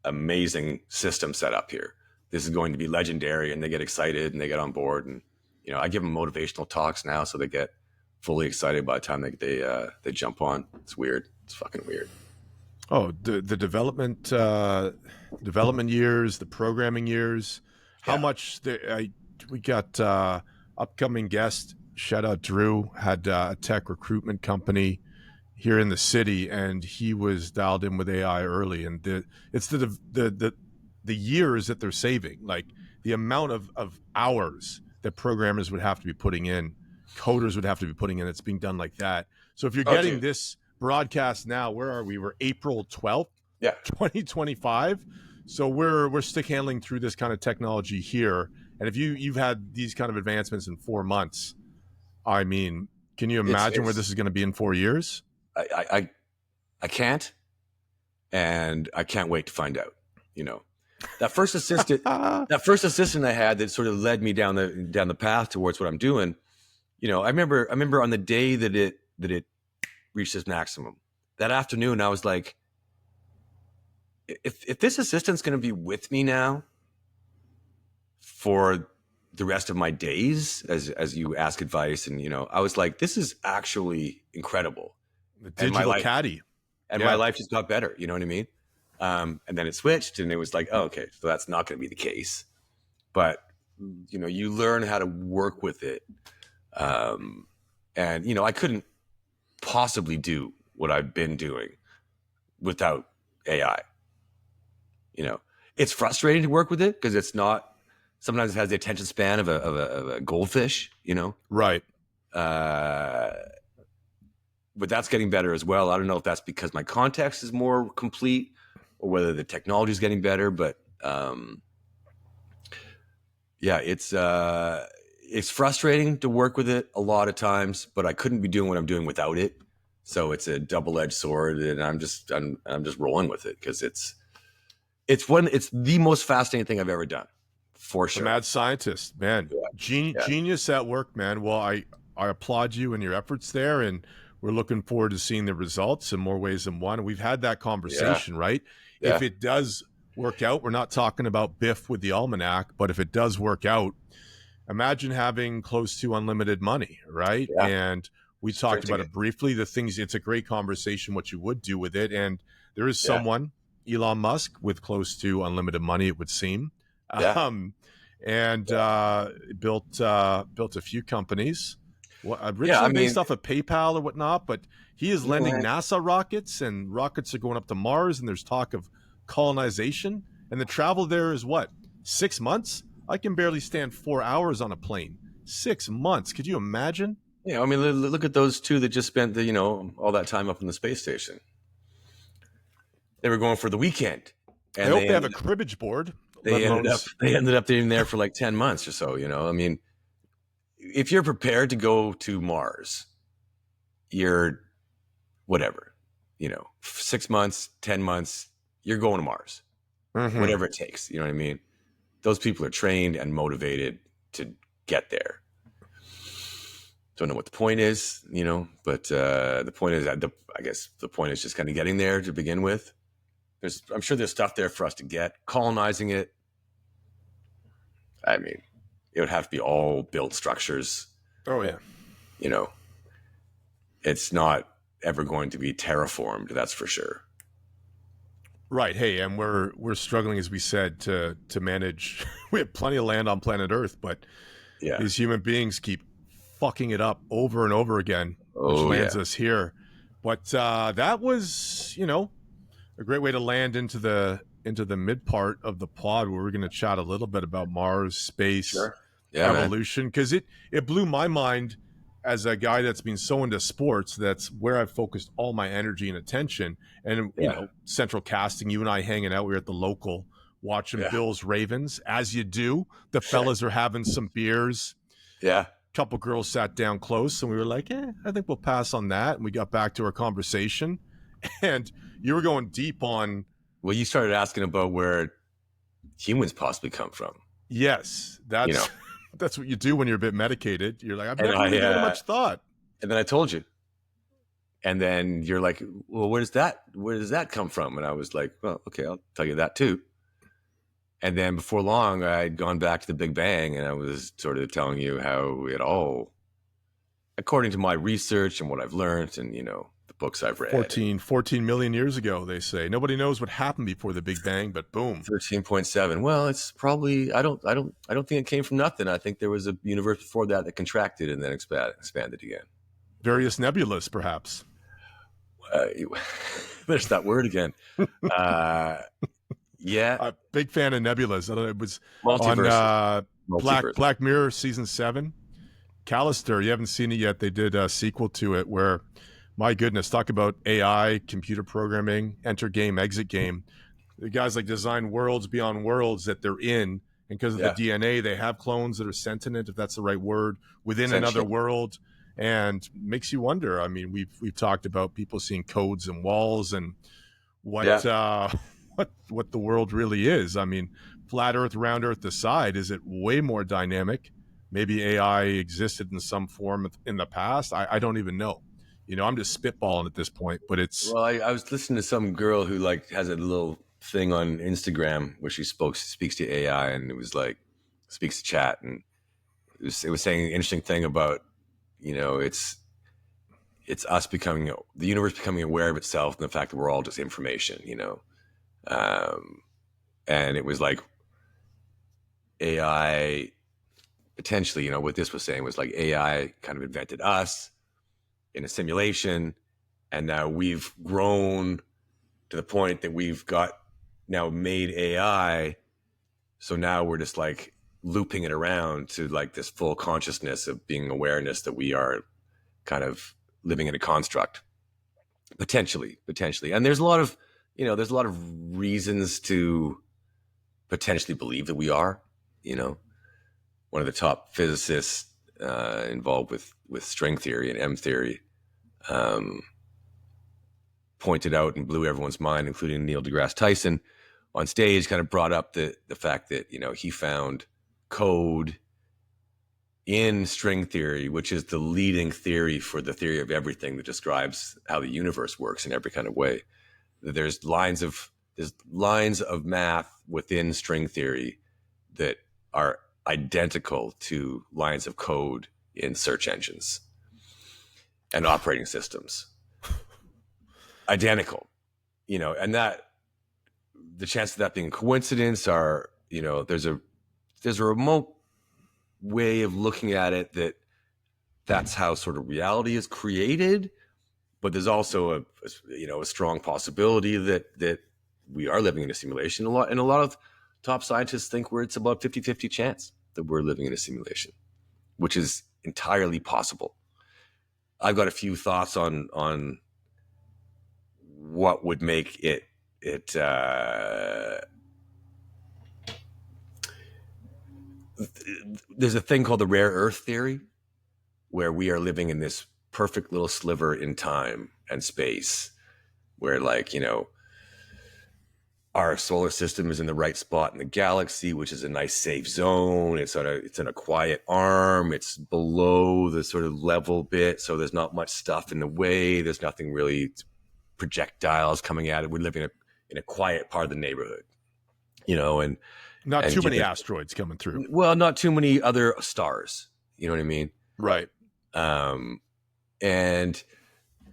amazing system set up here. This is going to be legendary. And they get excited and they get on board. And, I give them motivational talks now, so they get fully excited by the time they jump on. It's weird. It's fucking weird. Oh, the development years, the programming years, how much we got upcoming guest. Shout out Drew, had a tech recruitment company. here in the city, and he was dialed in with AI early, and it's the years that they're saving, like the amount of hours that programmers would have to be putting in, coders would have to be putting in. It's being done like that. So if you're getting this broadcast now, where are we? We're April 12th, 2025. So we're stick handling through this kind of technology here. And if you've had these kind of advancements in 4 months, I mean, can you imagine where this is going to be in 4 years? I can't, and I can't wait to find out. You know, that first assistant I had that sort of led me down the path towards what I'm doing. You know, I remember on the day that it reached its maximum, that afternoon, I was like, if this assistant's going to be with me now for the rest of my days, as you ask advice, and, you know, I was like, this is actually incredible. The digital caddy. And my life just got better. You know what I mean? And then it switched, and it was like, oh, okay, so that's not going to be the case. But, you know, you learn how to work with it. And, you know, I couldn't possibly do what I've been doing without AI. You know, it's frustrating to work with it because it's not, sometimes it has the attention span of a goldfish, you know? Right. But that's getting better as well. I don't know if that's because my context is more complete or whether the technology is getting better, but yeah, it's frustrating to work with it a lot of times, but I couldn't be doing what I'm doing without it. So it's a double-edged sword, and I'm just rolling with it because it's the most fascinating thing I've ever done, for sure. The mad scientist, man. Genius at work, man. Well, I applaud you and your efforts there, and we're looking forward to seeing the results in more ways than one. We've had that conversation, right? Yeah. If it does work out, we're not talking about Biff with the almanac, but if it does work out, imagine having close to unlimited money, right? Yeah. And we talked about it briefly. It's a great conversation, what you would do with it. And there is someone, Elon Musk, with close to unlimited money, it would seem. Yeah. Built a few companies. Originally based off of PayPal or whatnot, but he is lending NASA rockets, and rockets are going up to Mars, and there's talk of colonization. And the travel there is what, 6 months? I can barely stand 4 hours on a plane. 6 months. Could you imagine? Yeah, I mean, look at those two that just spent all that time up in the space station. They were going for the weekend. And I hope they have a cribbage board. They ended up being there for like 10 months or so, you know. I mean, if you're prepared to go to Mars, you're whatever, you know, 6 months, 10 months, you're going to Mars, whatever it takes. You know what I mean? Those people are trained and motivated to get there. Don't know what the point is, you know, but the point is, I guess the point is just kind of getting there to begin with. I'm sure there's stuff there for us to get. Colonizing it, I mean, it would have to be all built structures. Oh, yeah. You know, it's not ever going to be terraformed, that's for sure. Right. Hey, and we're struggling, as we said, to manage. We have plenty of land on planet Earth, but these human beings keep fucking it up over and over again, which lands us here. But that was, you know, a great way to land into the mid part of the pod, where we're going to chat a little bit about Mars, space, evolution, because it blew my mind as a guy that's been so into sports. That's where I've focused all my energy and attention. And you know, central casting, you and I hanging out, we were at the local watching Bills Ravens, as you do. The fellas are having some beers. Yeah. Couple girls sat down close, and we were like, I think we'll pass on that. And we got back to our conversation, and you were going deep on. Well, you started asking about where humans possibly come from. Yes, that's that's what you do when you're a bit medicated. You're like, I've never given much thought. And then I told you, and then you're like, well, where does that come from? And I was like, well, okay, I'll tell you that too. And then before long, I'd gone back to the Big Bang, and I was sort of telling you how it all, according to my research and what I've learned, and you know, the books I've read. 14 million years ago, they say. Nobody knows what happened before the Big Bang, but boom. 13.7. Well, it's probably I don't think it came from nothing. I think there was a universe before that contracted and then expanded again. Various nebulas, perhaps. There's that word again. Yeah. Big fan of nebulas. I don't know, it was Multiverse. on Black Mirror season 7. Callister, you haven't seen it yet. They did a sequel to it where, my goodness, talk about AI, computer programming, enter game, exit game. The guys like design worlds beyond worlds that they're in, and because of the DNA, they have clones that are sentient, if that's the right word, within another world, and makes you wonder. I mean, we've talked about people seeing codes and walls and what the world really is. I mean, flat Earth, round Earth aside, is it way more dynamic? Maybe AI existed in some form in the past. I don't even know. You know, I'm just spitballing at this point, but it's... Well, I was listening to some girl who like has a little thing on Instagram where she speaks to AI, and it was like, speaks to chat, and it was saying an interesting thing about, you know, it's us becoming, the universe becoming aware of itself and the fact that we're all just information, you know. And it was like AI potentially, you know, what this was saying was like AI kind of invented us in a simulation, and now we've grown to the point that we've got now made AI, so now we're just like looping it around to like this full consciousness of being awareness that we are kind of living in a construct, potentially. And there's a lot of, you know, there's a lot of reasons to potentially believe that we are, you know. One of the top physicists involved with string theory and M theory pointed out and blew everyone's mind, including Neil deGrasse Tyson on stage, kind of brought up the fact that, you know, he found code in string theory, which is the leading theory for the theory of everything that describes how the universe works in every kind of way. There's lines of math within string theory that are identical to lines of code in search engines and operating systems. Identical, you know, and that the chance of that being a coincidence are, you know, there's a remote way of looking at it that's how sort of reality is created, but there's also a strong possibility that we are living in a simulation. A lot of top scientists think it's about 50-50 chance that we're living in a simulation, which is entirely possible. I've got a few thoughts on what would make it there's a thing called the rare earth theory, where we are living in this perfect little sliver in time and space where, like, you know, our solar system is in the right spot in the galaxy, which is a nice safe zone. It's in a quiet arm. It's below the sort of level bit, so there's not much stuff in the way. There's nothing really, projectiles coming at it. We're living in a quiet part of the neighborhood, you know, and not too many asteroids coming through. Well, not too many other stars. You know what I mean? Right. And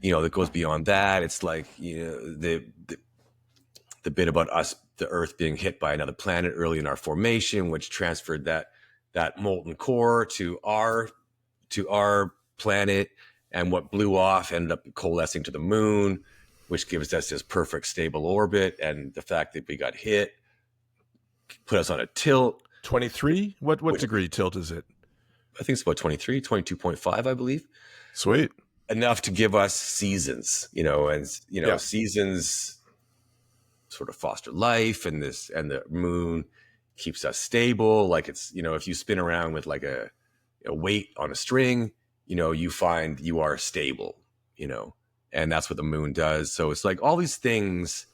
you know, that goes beyond that. It's like, you know, the bit about us, the Earth being hit by another planet early in our formation, which transferred that molten core to our planet, and what blew off ended up coalescing to the moon, which gives us this perfect stable orbit. And the fact that we got hit put us on a tilt. 23? What degree tilt is it? I think it's about 23, 22.5, I believe. Sweet. Enough to give us seasons, you know, and, you know, seasons sort of foster life, and the moon keeps us stable. Like, it's, you know, if you spin around with like a weight on a string, you know, you find you are stable, you know, and that's what the moon does. So it's like all these things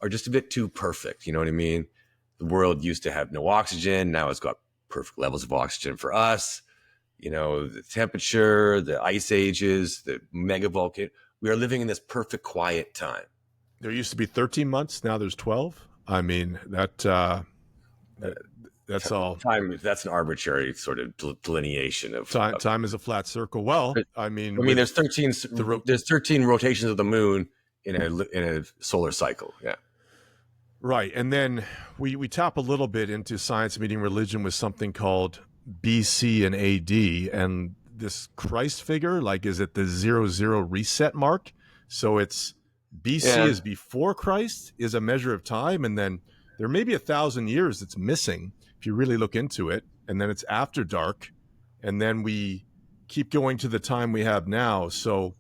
are just a bit too perfect. You know what I mean? The world used to have no oxygen. Now it's got perfect levels of oxygen for us. You know, the temperature, the ice ages, the mega volcano. We are living in this perfect quiet time. There used to be 13 months. Now there's 12. I mean, that's all. Time. That's an arbitrary sort of delineation of time. Time is a flat circle. Well, I mean, there's 13. There's 13 rotations of the moon in a solar cycle. Yeah. Right. And then we tap a little bit into science meeting religion with something called BC and AD, and this Christ figure, like, is it the 00 reset mark? So it's BC is before Christ, is a measure of time, and then there may be 1,000 years that's missing if you really look into it, and then it's after dark, and then we keep going to the time we have now. So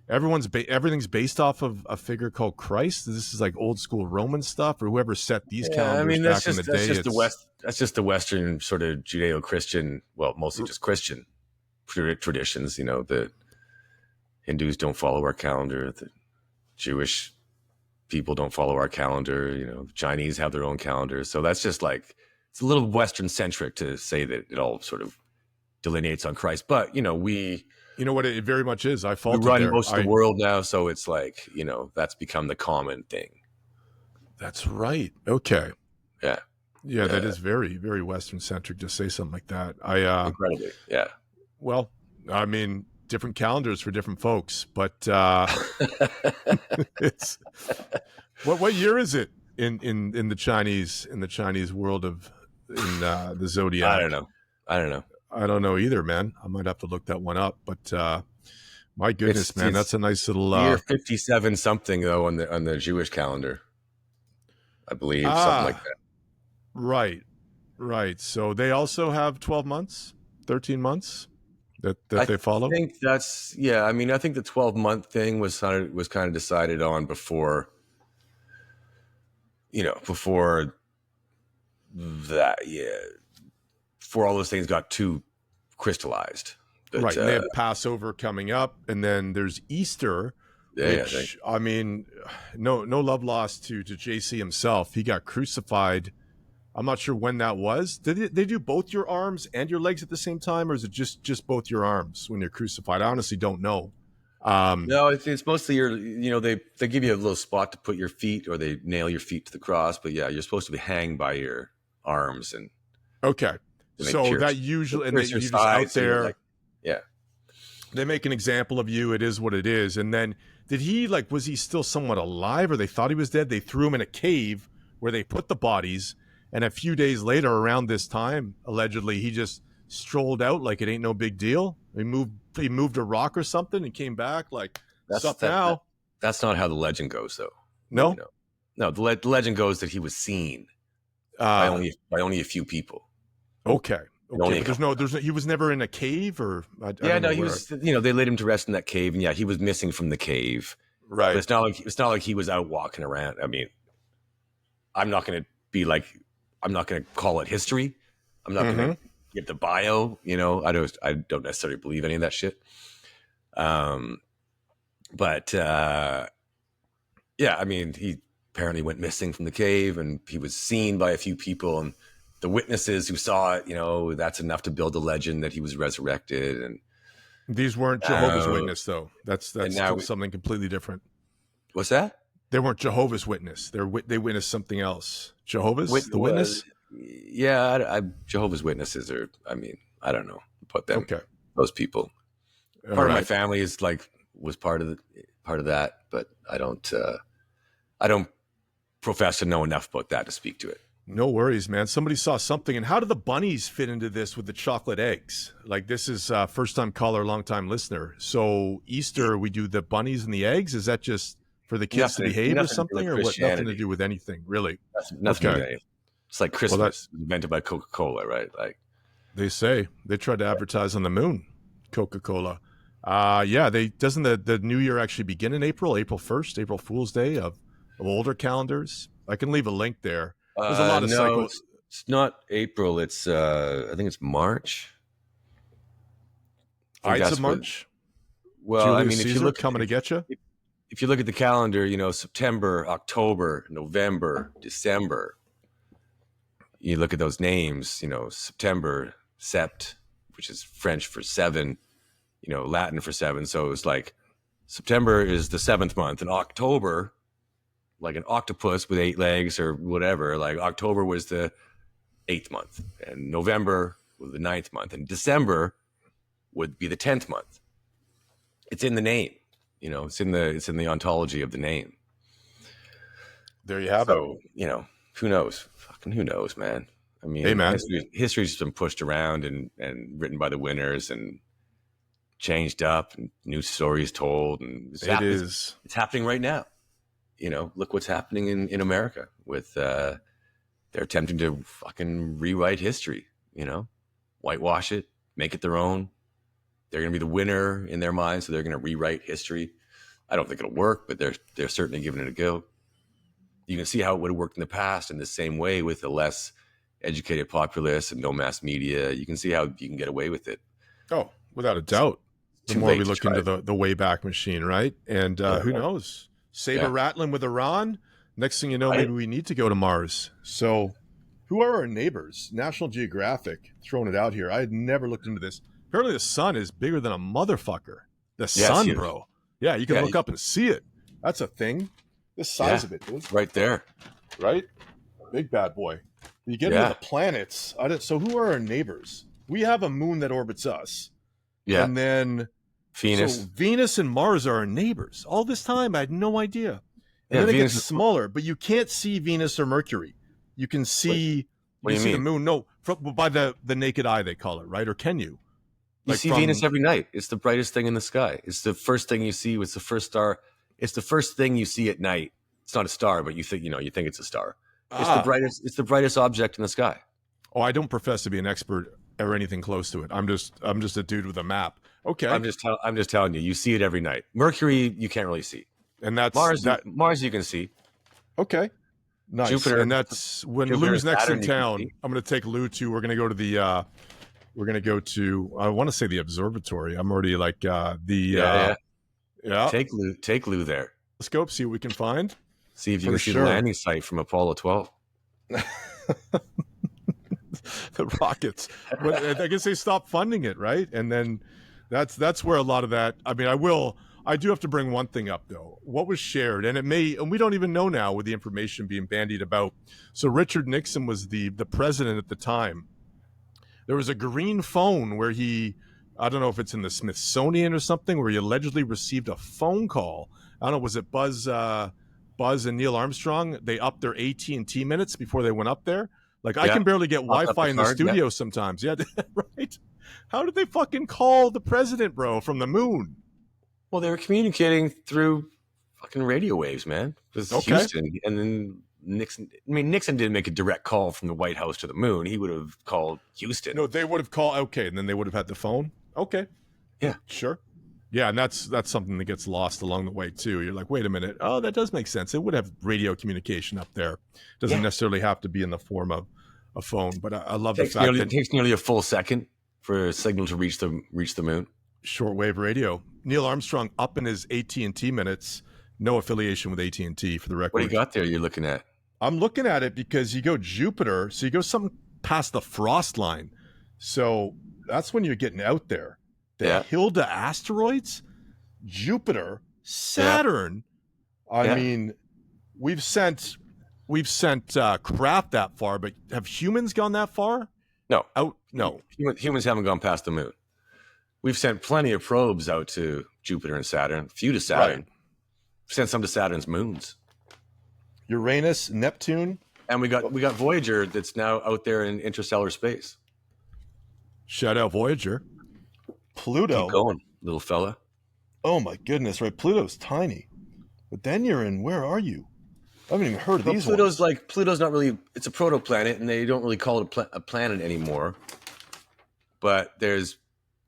everything's based off of a figure called Christ. This is like old school Roman stuff, or whoever set these calendars back in the day. That's just the Western sort of Judeo-Christian, well, mostly just Christian traditions. The Hindus don't follow our calendar. The Jewish people don't follow our calendar. The Chinese have their own calendar. So that's just like, it's a little Western centric to say that it all sort of delineates on Christ. But, we... You know what it very much is. I faulted we run most of the world now, so it's like, that's become the common thing. That's right. Okay. Yeah. Yeah, that is very, very Western centric to say something like that. Incredibly. Yeah. Well, I mean, different calendars for different folks, but it's what year is it in the Chinese world of the zodiac? I don't know. I don't know either, man. I might have to look that one up. But my goodness, man, that's a nice little year 57 something though on the Jewish calendar, I believe, something like that. Right. So they also have 12 months, 13 months that they follow. I think that's I mean, I think the 12-month thing was kind of decided on before that. Yeah. Before all those things got too crystallized. But, right. And they have Passover coming up, and then there's Easter, which, I mean, no love lost to JC himself. He got crucified. I'm not sure when that was. Did they do both your arms and your legs at the same time, or is it just both your arms when you're crucified? I honestly don't know. No, it's mostly they give you a little spot to put your feet, or they nail your feet to the cross. But yeah, you're supposed to be hanged by your arms. And okay. So that usually, and you're just out there. They make an example of you. It is what it is. And then was he still somewhat alive, or they thought he was dead? They threw him in a cave where they put the bodies. And a few days later, around this time, allegedly, he just strolled out like it ain't no big deal. He moved a rock or something and came back like, now? That's not how the legend goes, though. No? No, the legend goes that he was seen by only a few people. Okay. But he was never in a cave, or he was. They laid him to rest in that cave, and he was missing from the cave. Right. But it's not like he was out walking around. I mean, I'm not going to call it history. I'm not going to give the bio. I don't necessarily believe any of that shit. I mean, he apparently went missing from the cave, and he was seen by a few people, and the witnesses who saw it, that's enough to build a legend that he was resurrected. And these weren't Jehovah's Witness, though. That's still something completely different. What's that? They weren't Jehovah's Witness. They witnessed something else. Jehovah's the witness. Yeah, Jehovah's Witnesses are. I mean, I don't know about them. Okay, those people. Part of my family was part of that, but I don't profess to know enough about that to speak to it. No worries, man. Somebody saw something. And how do the bunnies fit into this with the chocolate eggs? Like, this is first-time caller, long-time listener. So Easter, we do the bunnies and the eggs. Is that just for the kids to behave or something, or what? Nothing to do with anything, really? Nothing. Okay. It's like Christmas, invented by Coca-Cola, right? Like they say, they tried to advertise on the moon, Coca-Cola. Doesn't the new year actually begin in April? April 1st, April Fool's Day of older calendars. I can leave a link there. There's a lot of cycles. It's not April. It's I think it's March. Ides of March. Well, Julius I mean, Caesar, if you look coming to get you. If you look at the calendar, September, October, November, December. You look at those names. September, sept, which is French for seven. Latin for seven. So it's like September is the 7th month, and October, like an octopus with 8 legs or whatever, like October was the 8th month, and November was the 9th month, and December would be the 10th month. It's in the name, it's in the ontology of the name. There you have it. Who knows? Fucking who knows, man. I mean, hey, man. History's been pushed around and written by the winners and changed up, and new stories told, and it's happening right now. look what's happening in America with they're attempting to fucking rewrite history, whitewash it, make it their own. They're going to be the winner in their minds, so they're going to rewrite history. I don't think it'll work, but they're certainly giving it a go. You can see how it would have worked in the past in the same way with the less educated populace and no mass media. You can see how you can get away with it. Oh, without a doubt. The more we look into the Wayback Machine, right? And who knows? Saber rattling with Iran. Next thing you know, maybe we need to go to Mars. So who are our neighbors? National Geographic throwing it out here. I had never looked into this. Apparently the sun is bigger than a motherfucker. The sun, bro. Yeah, you can look up and see it. That's a thing. The size of it, dude. Right there. Right? Big bad boy. You get into the planets. So who are our neighbors? We have a moon that orbits us. Yeah. And then Venus. So Venus and Mars are our neighbors. All this time, I had no idea. And then Venus it gets smaller, but you can't see Venus or Mercury. You can see, see the moon. No, by the naked eye, they call it, right? Or can you? You see Venus every night. It's the brightest thing in the sky. It's the first thing you see. It's the first star. It's the first thing you see at night. It's not a star, but you think it's a star. It's the brightest object in the sky. Oh, I don't profess to be an expert or anything close to it. I'm just a dude with a map. Okay. I'm just telling you. You see it every night. Mercury, you can't really see. And that's Mars you can see. Okay. Nice. Jupiter, and that's when Lou's next in town. I'm going to take Lou to. We're going to go to I want to say the observatory. I'm already like yeah. Take Lou there. Let's go see what we can find. See if you can see the landing site from Apollo 12. The rockets. But I guess they stopped funding it, right? And then that's where a lot of that. I mean, I do have to bring one thing up though. What was shared, and we don't even know now with the information being bandied about. So Richard Nixon was the president at the time. There was a green phone where I don't know if it's in the Smithsonian or something, where he allegedly received a phone call. I don't know, was it Buzz and Neil Armstrong? They upped their AT&T minutes before they went up there. Like, I can barely get Wi-Fi in the studio sometimes. Yeah, right? How did they fucking call the president, bro, from the moon? Well, they were communicating through fucking radio waves, man. It was Houston, and then Nixon didn't make a direct call from the White House to the moon. He would have called Houston. No, they would have called. Okay, and then they would have had the phone. Okay. Yeah. Sure. Yeah, and that's something that gets lost along the way too. You're like, wait a minute. Oh, that does make sense. It would have radio communication up there. Doesn't necessarily have to be in the form of a phone. But I love the fact that it takes nearly a full second for a signal to reach the moon. Shortwave radio. Neil Armstrong up in his AT&T minutes. No affiliation with AT&T for the record. What do you got there? You're looking at? I'm looking at it because you go Jupiter, so you go something past the frost line. So that's when you're getting out there. The Hilda asteroids, Jupiter, Saturn. I mean, we've sent craft that far, but have humans gone that far? No. No. Humans haven't gone past the moon. We've sent plenty of probes out to Jupiter and Saturn, a few to Saturn. Right. Sent some to Saturn's moons. Uranus, Neptune. And we got Voyager that's now out there in interstellar space. Shout out Voyager. Pluto. Keep going, little fella. Oh my goodness, right? Pluto's tiny. But then you're in, where are you? I haven't even heard of these Pluto's ones. Pluto's not really, it's a protoplanet, and they don't really call it a planet anymore. But there's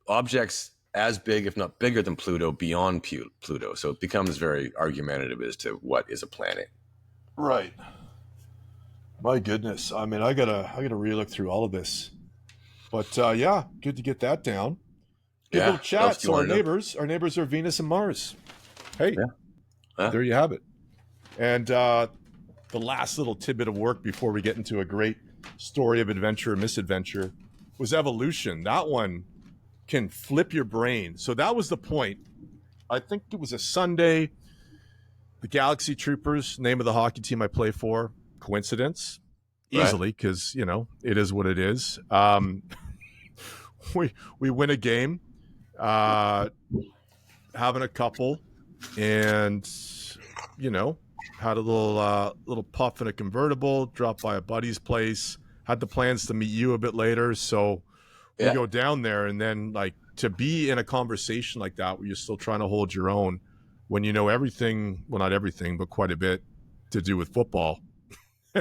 objects as big, if not bigger than Pluto, beyond Pluto. So it becomes very argumentative as to what is a planet. Right. My goodness. I mean, I gotta relook through all of this. But yeah, good to get that down. Good little chat. So our neighbors are Venus and Mars. Hey, there you have it. And the last little tidbit of work before we get into a great story of adventure and misadventure was evolution. That one can flip your brain. So that was the point. I think it was a Sunday. The Galaxy Troopers, name of the hockey team I play for. Coincidence? Easily, because, it is what it is. We win a game, having a couple, and, had a little puff in a convertible, dropped by a buddy's place, had the plans to meet you a bit later. So we go down there, and then, to be in a conversation like that where you're still trying to hold your own, when you know everything, well, not everything, but quite a bit to do with football,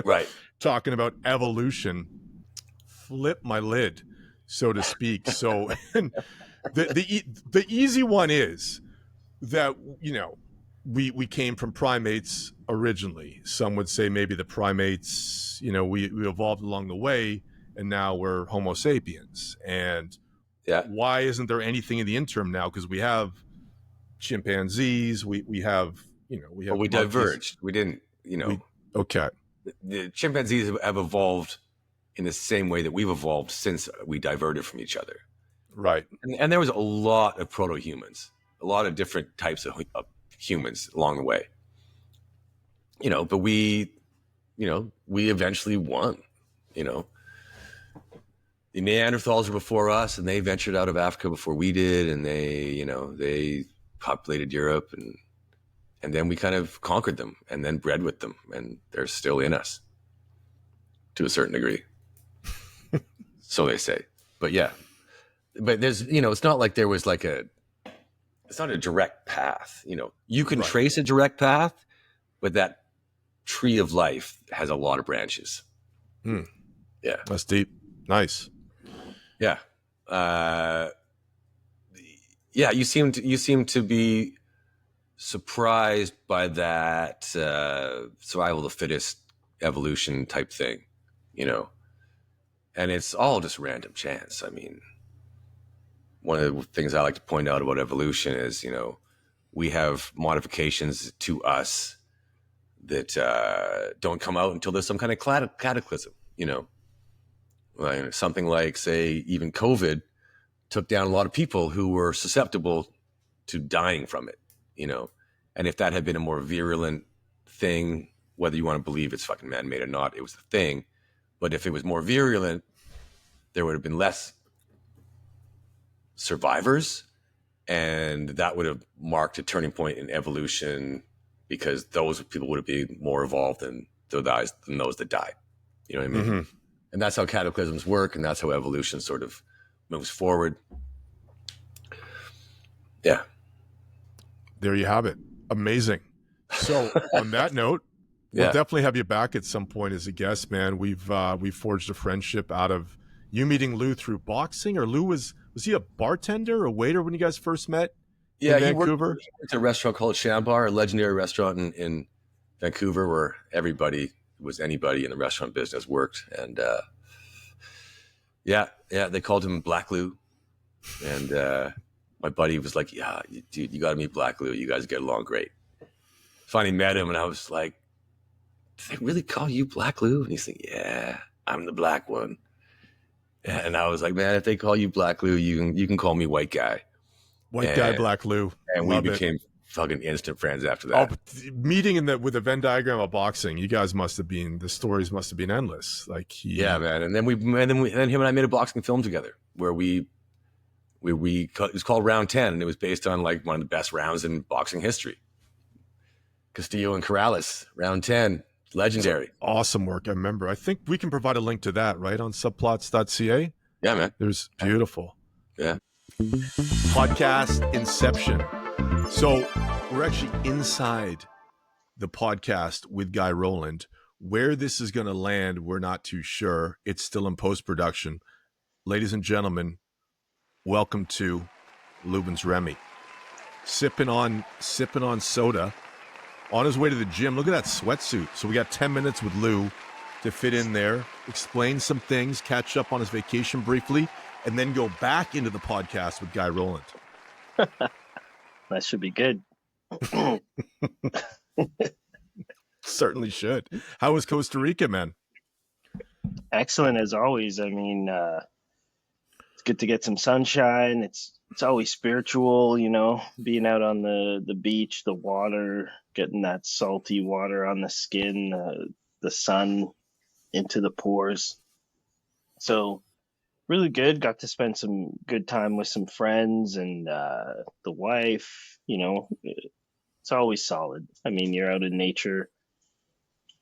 Right. talking about evolution, flip my lid, so to speak. So the easy one is that, you know, we came from primates originally. Some would say maybe the primates, you know, we evolved along the way, and now we're Homo sapiens. And why isn't there anything in the interim now? Because we have chimpanzees, we have, you know, we have. But we monkeys. diverged. We didn't, you know. Okay. The chimpanzees have evolved in the same way that we've evolved since we diverted from each other. Right. And there was a lot of proto-humans, a lot of different types of humans along the way. You know, but we eventually won, you know. The Neanderthals were before us, and they ventured out of Africa before we did, and they populated Europe, and then we kind of conquered them and then bred with them, and they're still in us to a certain degree. So they say. But yeah. But there's, you know, it's not like there was like it's not a direct path, you know. You can trace a direct path, but that tree of life has a lot of branches. Yeah. That's deep. Nice. Yeah. You seem to be surprised by that survival of the fittest evolution type thing, you know. And it's all just random chance. I mean, one of the things I like to point out about evolution is, you know, we have modifications to us that don't come out until there's some kind of cataclysm, you know. Like something like, say, even COVID took down a lot of people who were susceptible to dying from it, you know. And if that had been a more virulent thing, whether you want to believe it's fucking man-made or not, it was the thing. But if it was more virulent, there would have been less survivors, and that would have marked a turning point in evolution, because those people would have been more evolved than those that died. You know what I mean? Mm-hmm. And that's how cataclysms work, and that's how evolution sort of moves forward. Yeah. There you have it. Amazing. So on that note, we'll definitely have you back at some point as a guest, man. We've forged a friendship out of you meeting Lou through boxing, or Lou was he a bartender or a waiter when you guys first met in Vancouver? He worked at a restaurant called Shambar, a legendary restaurant in Vancouver where anybody in the restaurant business worked. And they called him Black Lou. And my buddy was like, yeah, dude, you got to meet Black Lou. You guys get along great. Finally met him, and I was like, did they really call you Black Lou? And he's like, yeah, I'm the black one. And I was like, man, if they call you Black Lou, you can call me White Guy. White Guy, Black Lou. And we became fucking instant friends after that. Oh, meeting with a Venn diagram of boxing, you guys the stories must have been endless. Like yeah, man. And then him and I made a boxing film together where it was called Round 10, and it was based on like one of the best rounds in boxing history. Castillo and Corrales, Round 10. Legendary. Awesome work. I remember. I think we can provide a link to that, right, on subplots.ca. Yeah, man. There's beautiful. Yeah. Podcast Inception. So we're actually inside the podcast with Guy Roland. Where this is going to land, we're not too sure. It's still in post-production. Ladies and gentlemen, welcome to Louvens Remy. Sipping on soda. On his way to the gym. Look at that sweatsuit. So we got 10 minutes with Lou to fit in there, explain some things, catch up on his vacation briefly, and then go back into the podcast with Guy Roland. That should be good. Certainly should. How was Costa Rica, man? Excellent as always. I mean, it's good to get some sunshine. It's always spiritual, you know, being out on the beach, the water, getting that salty water on the skin, the sun into the pores. So really good. Got to spend some good time with some friends and the wife, you know. It's always solid. I mean, you're out in nature,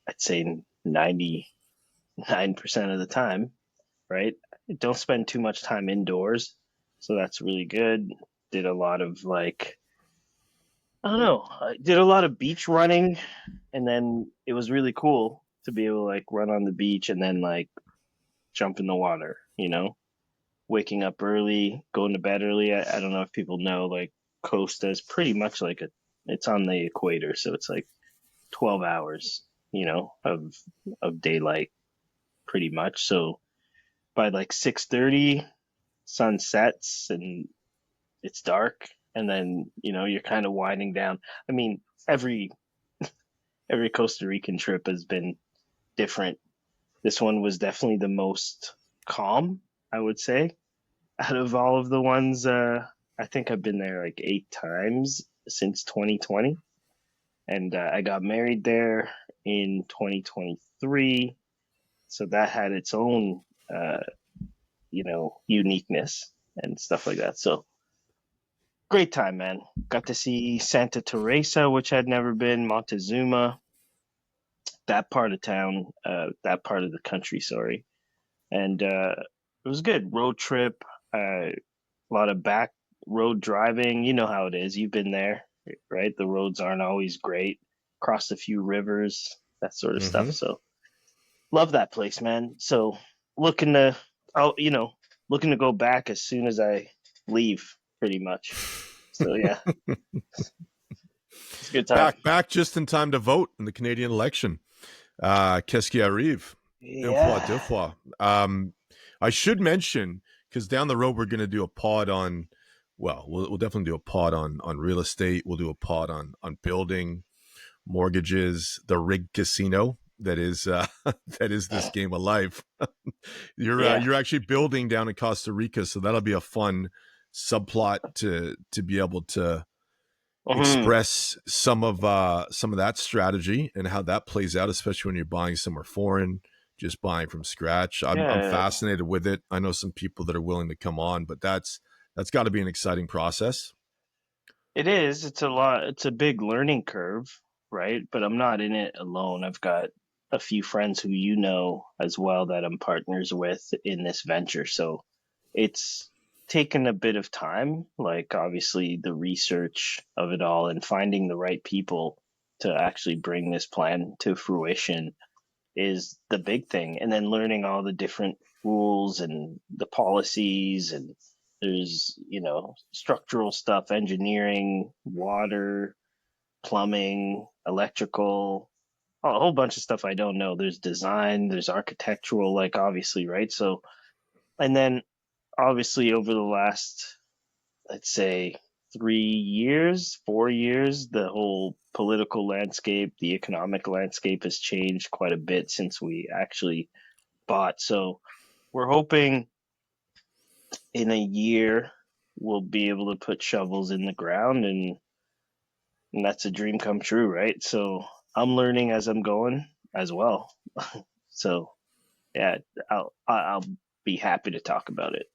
I'd say 99% of the time, right? Don't spend too much time indoors. So that's really good. Did a lot of like I don't know. I did a lot of beach running, and then it was really cool to be able to like run on the beach and then like jump in the water, you know? Waking up early, going to bed early. I don't know if people know, like Costa is pretty much like it's on the equator, so it's like 12 hours, you know, of daylight pretty much. So by like 6:30, sun sets and it's dark, and then, you know, you're kind of winding down. I mean, every Costa Rican trip has been different. This one was definitely the most calm, I would say, out of all of the ones. I think I've been there like 8 times since 2020, and I got married there in 2023. So that had its own, uh, you know, uniqueness and stuff like that. So great time, man. Got to see Santa Teresa, which I'd never been, Montezuma, that part of town, that part of the country, sorry. And it was good. Road trip, a lot of back road driving. You know how it is. You've been there, right? The roads aren't always great. Crossed a few rivers, that sort of stuff. So love that place, man. So looking to, you know, looking to go back as soon as I leave, pretty much. So yeah, it's a good time. Back just in time to vote in the Canadian election. Qu'est-ce qui arrive? Yeah. Deux fois. I should mention, because down the road we're going to do a pod on, well, we'll definitely do a pod on real estate. We'll do a pod on building, mortgages, the rigged casino that is that is this game of life. You're actually building down in Costa Rica, so that'll be a fun subplot to be able to express some of that strategy and how that plays out, especially when you're buying somewhere foreign, just buying from scratch. I'm fascinated with it. I know some people that are willing to come on, but that's got to be an exciting process. It is. It's a lot. It's a big learning curve, right? But I'm not in it alone. I've got a few friends who you know as well that I'm partners with in this venture. So it's taken a bit of time, like obviously the research of it all and finding the right people to actually bring this plan to fruition is the big thing. And then learning all the different rules and the policies, and there's, you know, structural stuff, engineering, water, plumbing, electrical, a whole bunch of stuff I don't know. There's design, there's architectural, like obviously, right? So, and then obviously over the last, let's say, 3 years, 4 years, the whole political landscape, the economic landscape has changed quite a bit since we actually bought. So we're hoping in a year we'll be able to put shovels in the ground, and that's a dream come true, right? So I'm learning as I'm going as well. So yeah, I'll be happy to talk about it,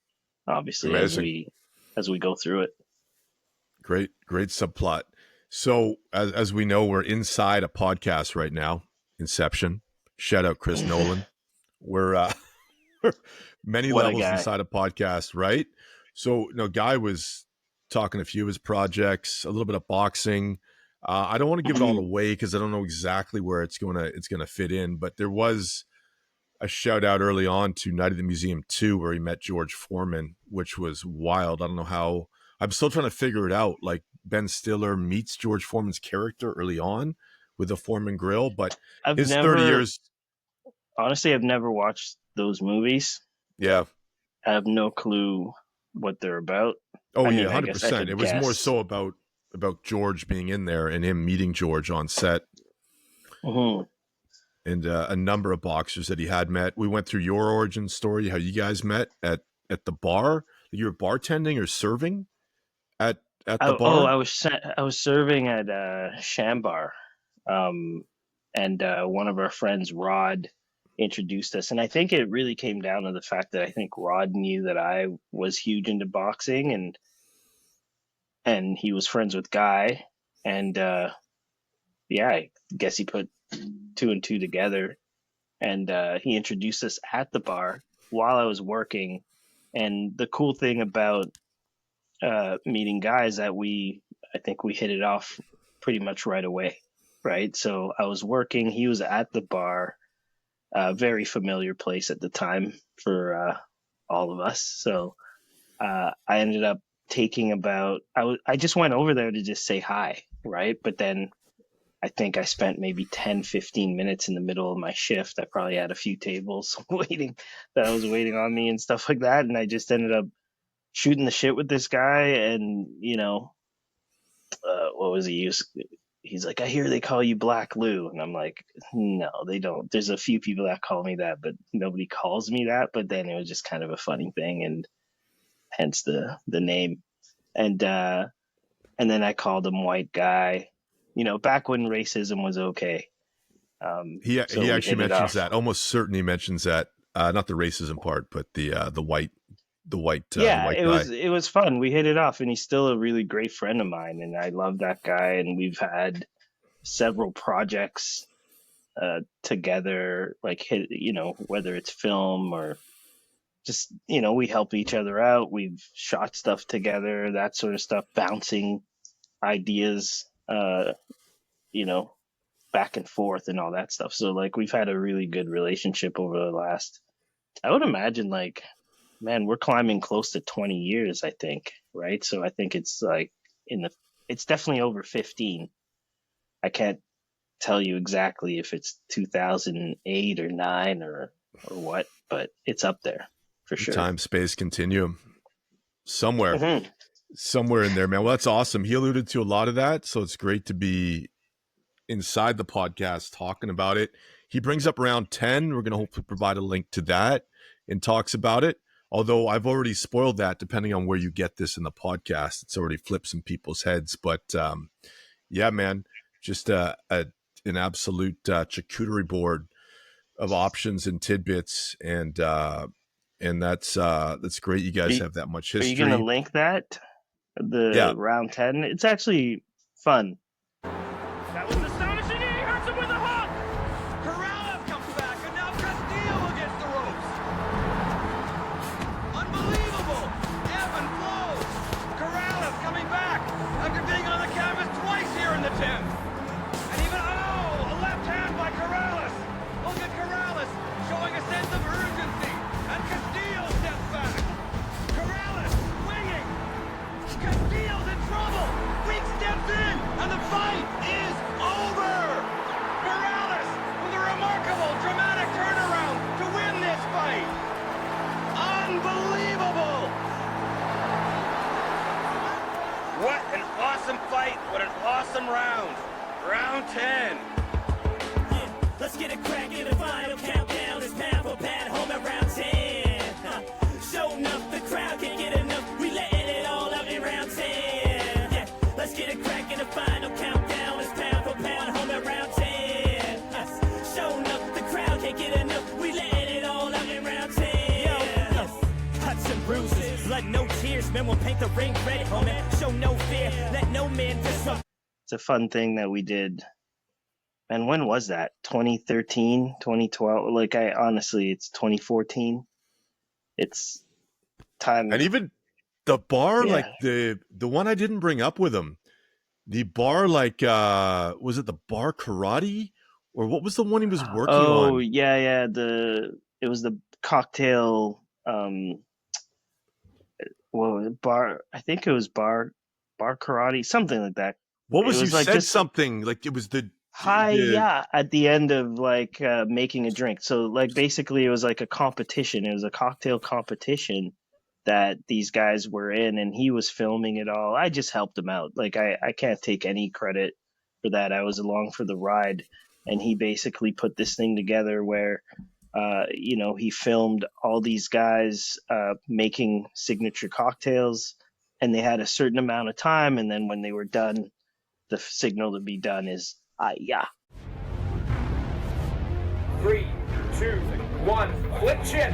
obviously. Amazing. as we go through it. Great subplot. So as we know, we're inside a podcast right now, Inception. Shout out Chris Nolan. We're many levels inside a podcast, right? So, you know, Guy was talking a few of his projects, a little bit of boxing. I don't want to give it all away because I don't know exactly where it's gonna fit in, but there was a shout out early on to Night at the Museum 2 where he met George Foreman, which was wild. I don't know how. I'm still trying to figure it out. Like Ben Stiller meets George Foreman's character early on with the Foreman grill, but 30 years. Honestly, I've never watched those movies. Yeah. I have no clue what they're about. Oh, I mean, 100%. It was more so about George being in there and him meeting George on set. And a number of boxers that he had met. We went through your origin story, how you guys met at the bar. You were bartending or serving at the bar? Oh, I was serving at Shambar, and one of our friends, Rod, introduced us. And I think it really came down to the fact that I think Rod knew that I was huge into boxing, and he was friends with Guy, and I guess he put 2 and 2 together, and he introduced us at the bar while I was working. And the cool thing about meeting Guy is that I think we hit it off pretty much right away, right? So I was working. He was at the bar, very familiar place at the time for all of us. So I ended up taking I just went over there to just say hi, right? But then I think I spent maybe 10, 15 minutes in the middle of my shift. I probably had a few tables waiting on me and stuff like that. And I just ended up shooting the shit with this guy. And, what was he? He's like, I hear they call you Black Lou. And I'm like, no, they don't. There's a few people that call me that, but nobody calls me that. But then it was just kind of a funny thing, and hence the name. And then I called him white guy, back when racism was okay. He actually mentions that. Almost certain he mentions that. Not the racism part, but the white. White guy. It was fun. We hit it off, and he's still a really great friend of mine, and I love that guy. And we've had several projects together, like whether it's film or just we help each other out. We've shot stuff together, that sort of stuff, bouncing ideas, back and forth and all that stuff. So like we've had a really good relationship over the last, I would imagine, like, man, we're climbing close to 20 years, I think, right? So I think it's like it's definitely over 15. I can't tell you exactly if it's 2008 or 9 or what, but it's up there for sure. Time, space continuum. Somewhere in there, man. Well, that's awesome. He alluded to a lot of that, so it's great to be inside the podcast talking about it. He brings up round 10. We're going to hopefully provide a link to that and talks about it. Although I've already spoiled that, depending on where you get this in the podcast, it's already flipped some people's heads. But yeah, man, just an absolute charcuterie board of options and tidbits, and that's great. You guys have that much history. Are you going to link that? Round 10. It's actually fun. That was astonishing. He hurts him with a hook. Corrales comes back, and now Castillo against the ropes. Unbelievable. Ebb and flows. Corrales coming back after being on the canvas twice here in the 10th. And even, a left hand by Corrales. Look at Corrales showing a sense of urgency. And Castillo steps back. Corrales swinging. Castillo's in trouble. Weak steps in, and the fight is over. Corrales with a remarkable, dramatic turnaround to win this fight. Unbelievable. What an awesome fight. What an awesome round. Round 10. Yeah, let's get it crackin'. The final countdown is pound for pound, home at round 10. Show enough, the crowd can't get enough. We letting it all out in round 10. Yeah, let's get it crackin'. The final countdown is pound for pound, home at round 10. Show enough, the crowd can't get enough. We letting it all out in round 10. Yo, cuts and bruises, blood, no tears. Men will paint the ring red, homie. Show no fear, let no man disrupt. It's a fun thing that we did. And when was that? 2013, 2012? Like, it's 2014. It's time. And even the bar, Yeah. like the one I didn't bring up with him, the bar, like, was it the bar karate? Or what was the one he was working on? Oh, yeah. It was the cocktail, bar, I think it was bar karate, something like that. What was, it was you like said just something, like it was the... at the end of like making a drink. So like basically it was like a competition. It was a cocktail competition that these guys were in, and he was filming it all. I just helped him out. Like I can't take any credit for that. I was along for the ride, and he basically put this thing together where he filmed all these guys making signature cocktails, and they had a certain amount of time, and then when they were done, the signal to be done is yeah. 3, 2, 1, flip chip.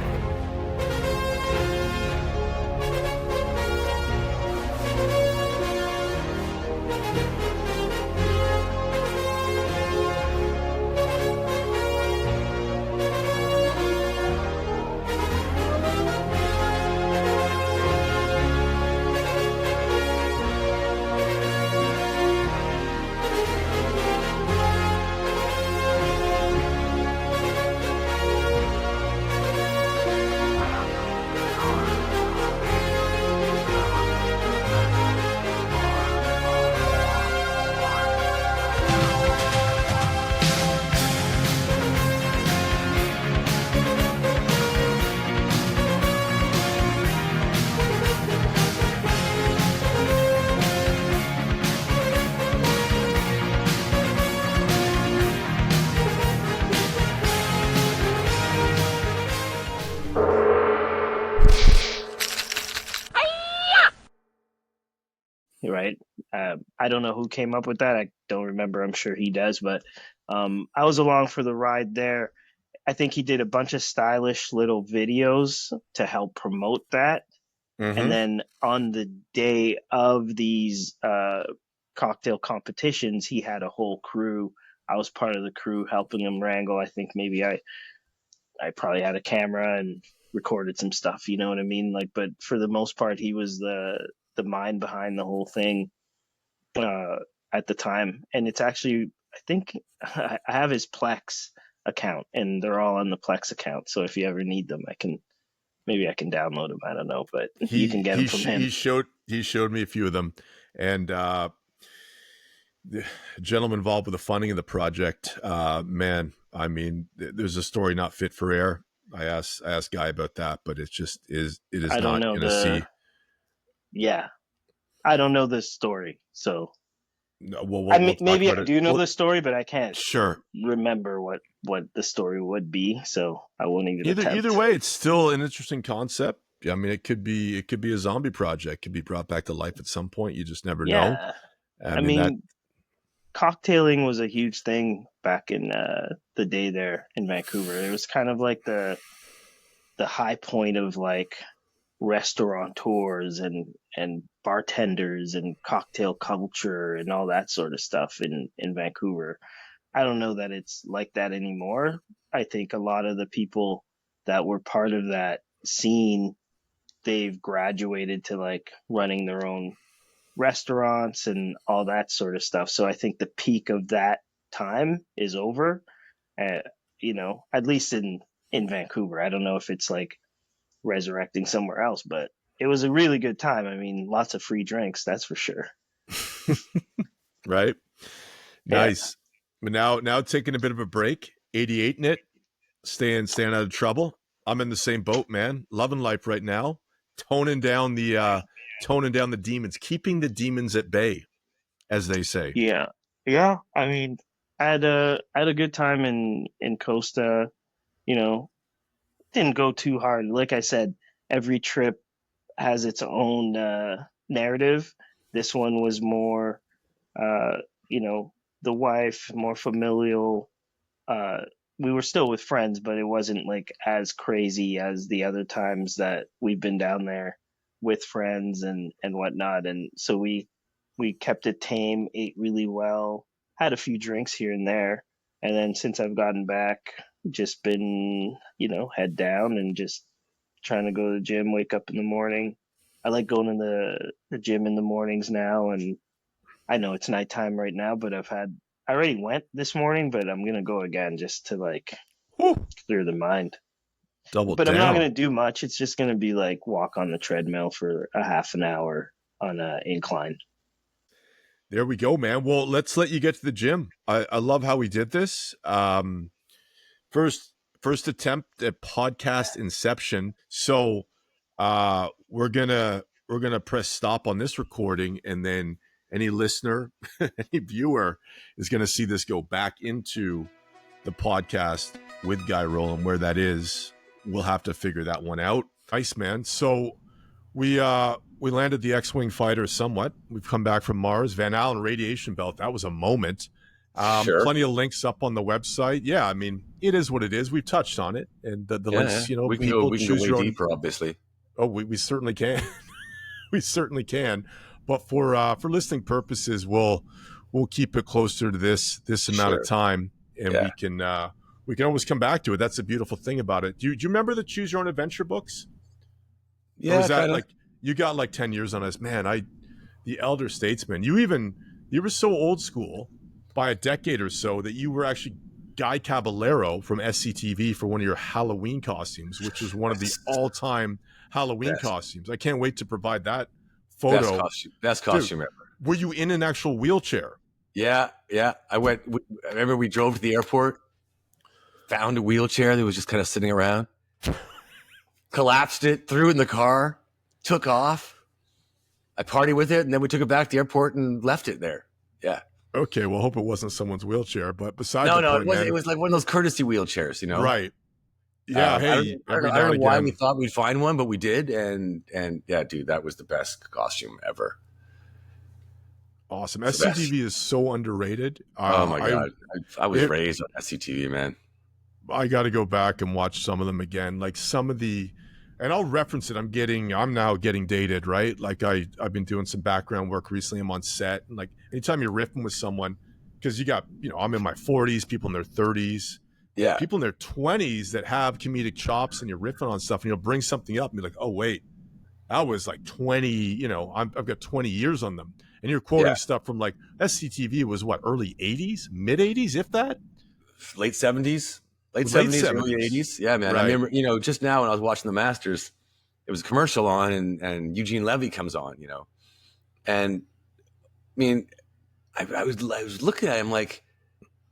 right? I don't know who came up with that. I don't remember. I'm sure he does, but I was along for the ride there. I think he did a bunch of stylish little videos to help promote that. And then on the day of these cocktail competitions, he had a whole crew. I was part of the crew helping him wrangle. I think maybe I probably had a camera and recorded some stuff, you know what I mean? Like, but for the most part, he was the mind behind the whole thing at the time. And it's actually, I think I have his Plex account, and they're all on the Plex account. So if you ever need them, I can download them. I don't know, but you can get them from him. He showed me a few of them, and the gentleman involved with the funding of the project, man, I mean, there's a story not fit for air. I asked Guy about that, but it is I don't not know in a sea. Yeah, I don't know this story, so. No, well, I mean, maybe I do know the story, but I can't remember what the story would be, so I won't even attempt. Either way, it's still an interesting concept. I mean, it could be a zombie project, could be brought back to life at some point. You just never know. I mean cocktailing was a huge thing back in the day there in Vancouver. It was kind of like the high point of like restaurateurs and bartenders and cocktail culture and all that sort of stuff in Vancouver. I don't know that it's like that anymore. I think a lot of the people that were part of that scene, they've graduated to like running their own restaurants and all that sort of stuff. So I think the peak of that time is over, you know, at least in Vancouver. I don't know if it's like resurrecting somewhere else, but it was a really good time. I mean, lots of free drinks, that's for sure. Right. Nice. But now taking a bit of a break, 88 in it, staying out of trouble. I'm in the same boat, man. Loving life right now. Toning down the demons, keeping the demons at bay, as they say. Yeah. I mean, I had a good time in Costa. You know, didn't go too hard. Like I said, every trip has its own narrative. This one was more, you know, the wife, more familial. We were still with friends, but it wasn't like as crazy as the other times that we've been down there with friends and whatnot. And so we kept it tame, ate really well, had a few drinks here and there. And then since I've gotten back, just been, you know, head down and just trying to go to the gym, wake up in the morning. I like going to the gym in the mornings now. And I know it's nighttime right now, but I already went this morning, but I'm going to go again just to like clear the mind. But I'm not going to do much. It's just going to be like walk on the treadmill for a half an hour on an incline. There we go, man. Well, let's let you get to the gym. I love how we did this. First attempt at podcast inception. So we're gonna press stop on this recording, and then any listener, any viewer is gonna see this go back into the podcast with Guy Roland. Where that is, we'll have to figure that one out. Nice, man. So we landed the X-Wing fighter somewhat. We've come back from Mars. Van Allen radiation belt. That was a moment. Plenty of links up on the website. Yeah, I mean, it is what it is. We've touched on it, and the links. You know, we can go way deeper, obviously. Oh, we certainly can. We certainly can. But for listening purposes, we'll keep it closer to this amount of time, and we can always come back to it. That's the beautiful thing about it. Do you remember the Choose Your Own Adventure books? Yeah, or was that like you got like 10 years on us, man? The elder statesman. You were so old school by a decade or so that you were actually Guy Caballero from SCTV for one of your Halloween costumes, which was one of the all-time Halloween costumes. I can't wait to provide that photo. Best costume ever. Were you in an actual wheelchair? Yeah. I remember we drove to the airport, found a wheelchair that was just kind of sitting around, collapsed it, threw it in the car, took off. I partied with it, and then we took it back to the airport and left it there. Yeah. Okay, well, hope it wasn't someone's wheelchair, but besides it was like one of those courtesy wheelchairs, you know? Right. Yeah, I don't know why we thought we'd find one, but we did, and yeah, dude, that was the best costume ever. Awesome. It's the best. SCTV is so underrated. Oh my God. I was raised on SCTV, man. I got to go back and watch some of them again. Like some of the, and I'll reference it. I'm now getting dated, right? Like I've been doing some background work recently. I'm on set, and like anytime you're riffing with someone, because you got, I'm in my 40s, people in their 30s, people in their 20s that have comedic chops, and you're riffing on stuff, and you'll bring something up and be like, oh wait, that was like 20. I've got 20 years on them, and you're quoting stuff from like SCTV was what, early 80s, mid 80s, if that, late 70s. Late 70s, early 80s. Yeah, man. Right. I remember, just now when I was watching the Masters, it was a commercial on and Eugene Levy comes on, And I mean, I was looking at him like,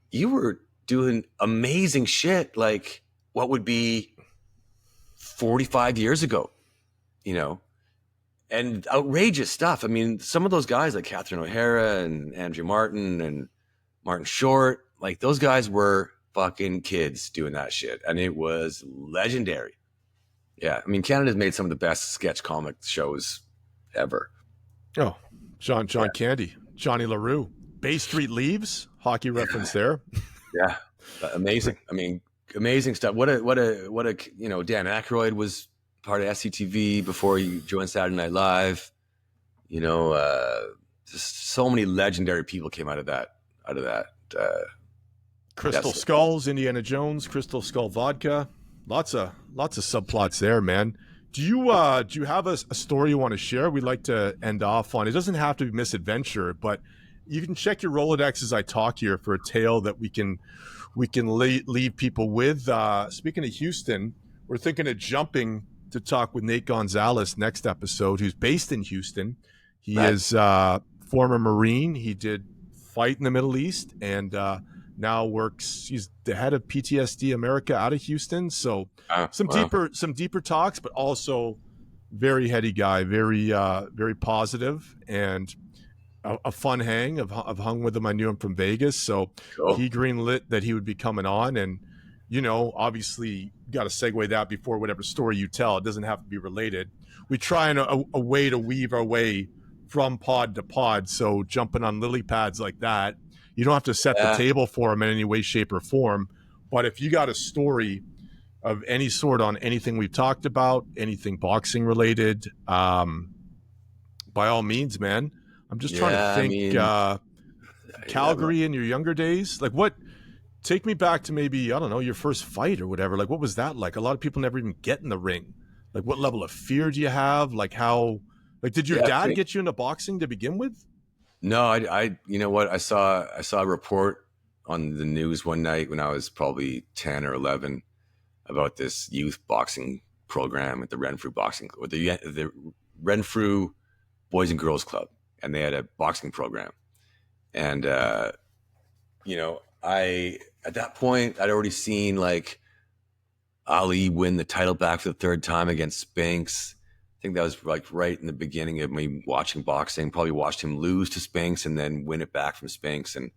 you were doing amazing shit. Like what would be 45 years ago, and outrageous stuff. I mean, some of those guys like Catherine O'Hara and Andrew Martin and Martin Short, like those guys were fucking kids doing that shit, and it was legendary. Yeah, I mean, Canada's made some of the best sketch comic shows ever. Oh, John Candy, Johnny LaRue, Bay Street Leaves, hockey reference there. Yeah, amazing. I mean, amazing stuff. What a Dan Aykroyd was part of SCTV before he joined Saturday Night Live. Just so many legendary people came out of that. Crystal Skulls, Indiana Jones, Crystal Skull Vodka, lots of subplots there, man. Do you have a story you want to share? We'd like to end off on. It doesn't have to be misadventure, but you can check your Rolodex as I talk here for a tale that we can leave people with. Speaking of Houston, we're thinking of jumping to talk with Nate Gonzalez next episode, who's based in Houston. He is former Marine. He did fight in the Middle East and now he's the head of PTSD America out of Houston. So some deeper talks, but also very heady guy, very positive, and a fun hang. I've hung with him. I knew him from Vegas. So He greenlit that he would be coming on. And, obviously got to segue that before whatever story you tell. It doesn't have to be related. We try a way to weave our way from pod to pod. So jumping on lily pads like that, you don't have to set the table for them in any way, shape, or form. But if you got a story of any sort on anything we've talked about, anything boxing related, by all means, man. I'm just trying to think. Calgary in your younger days, like what? Take me back to maybe, I don't know, your first fight or whatever. Like, what was that like? A lot of people never even get in the ring. Like, what level of fear do you have? Like, did your dad get you into boxing to begin with? No, I you know what? I saw a report on the news one night when I was probably 10 or 11 about this youth boxing program at the Renfrew Boxing, or the Renfrew Boys and Girls Club, and they had a boxing program. And at that point I'd already seen like Ali win the title back for the third time against Spinks. I think that was like right in the beginning of me watching boxing. Probably watched him lose to Spinks and then win it back from Spinks, and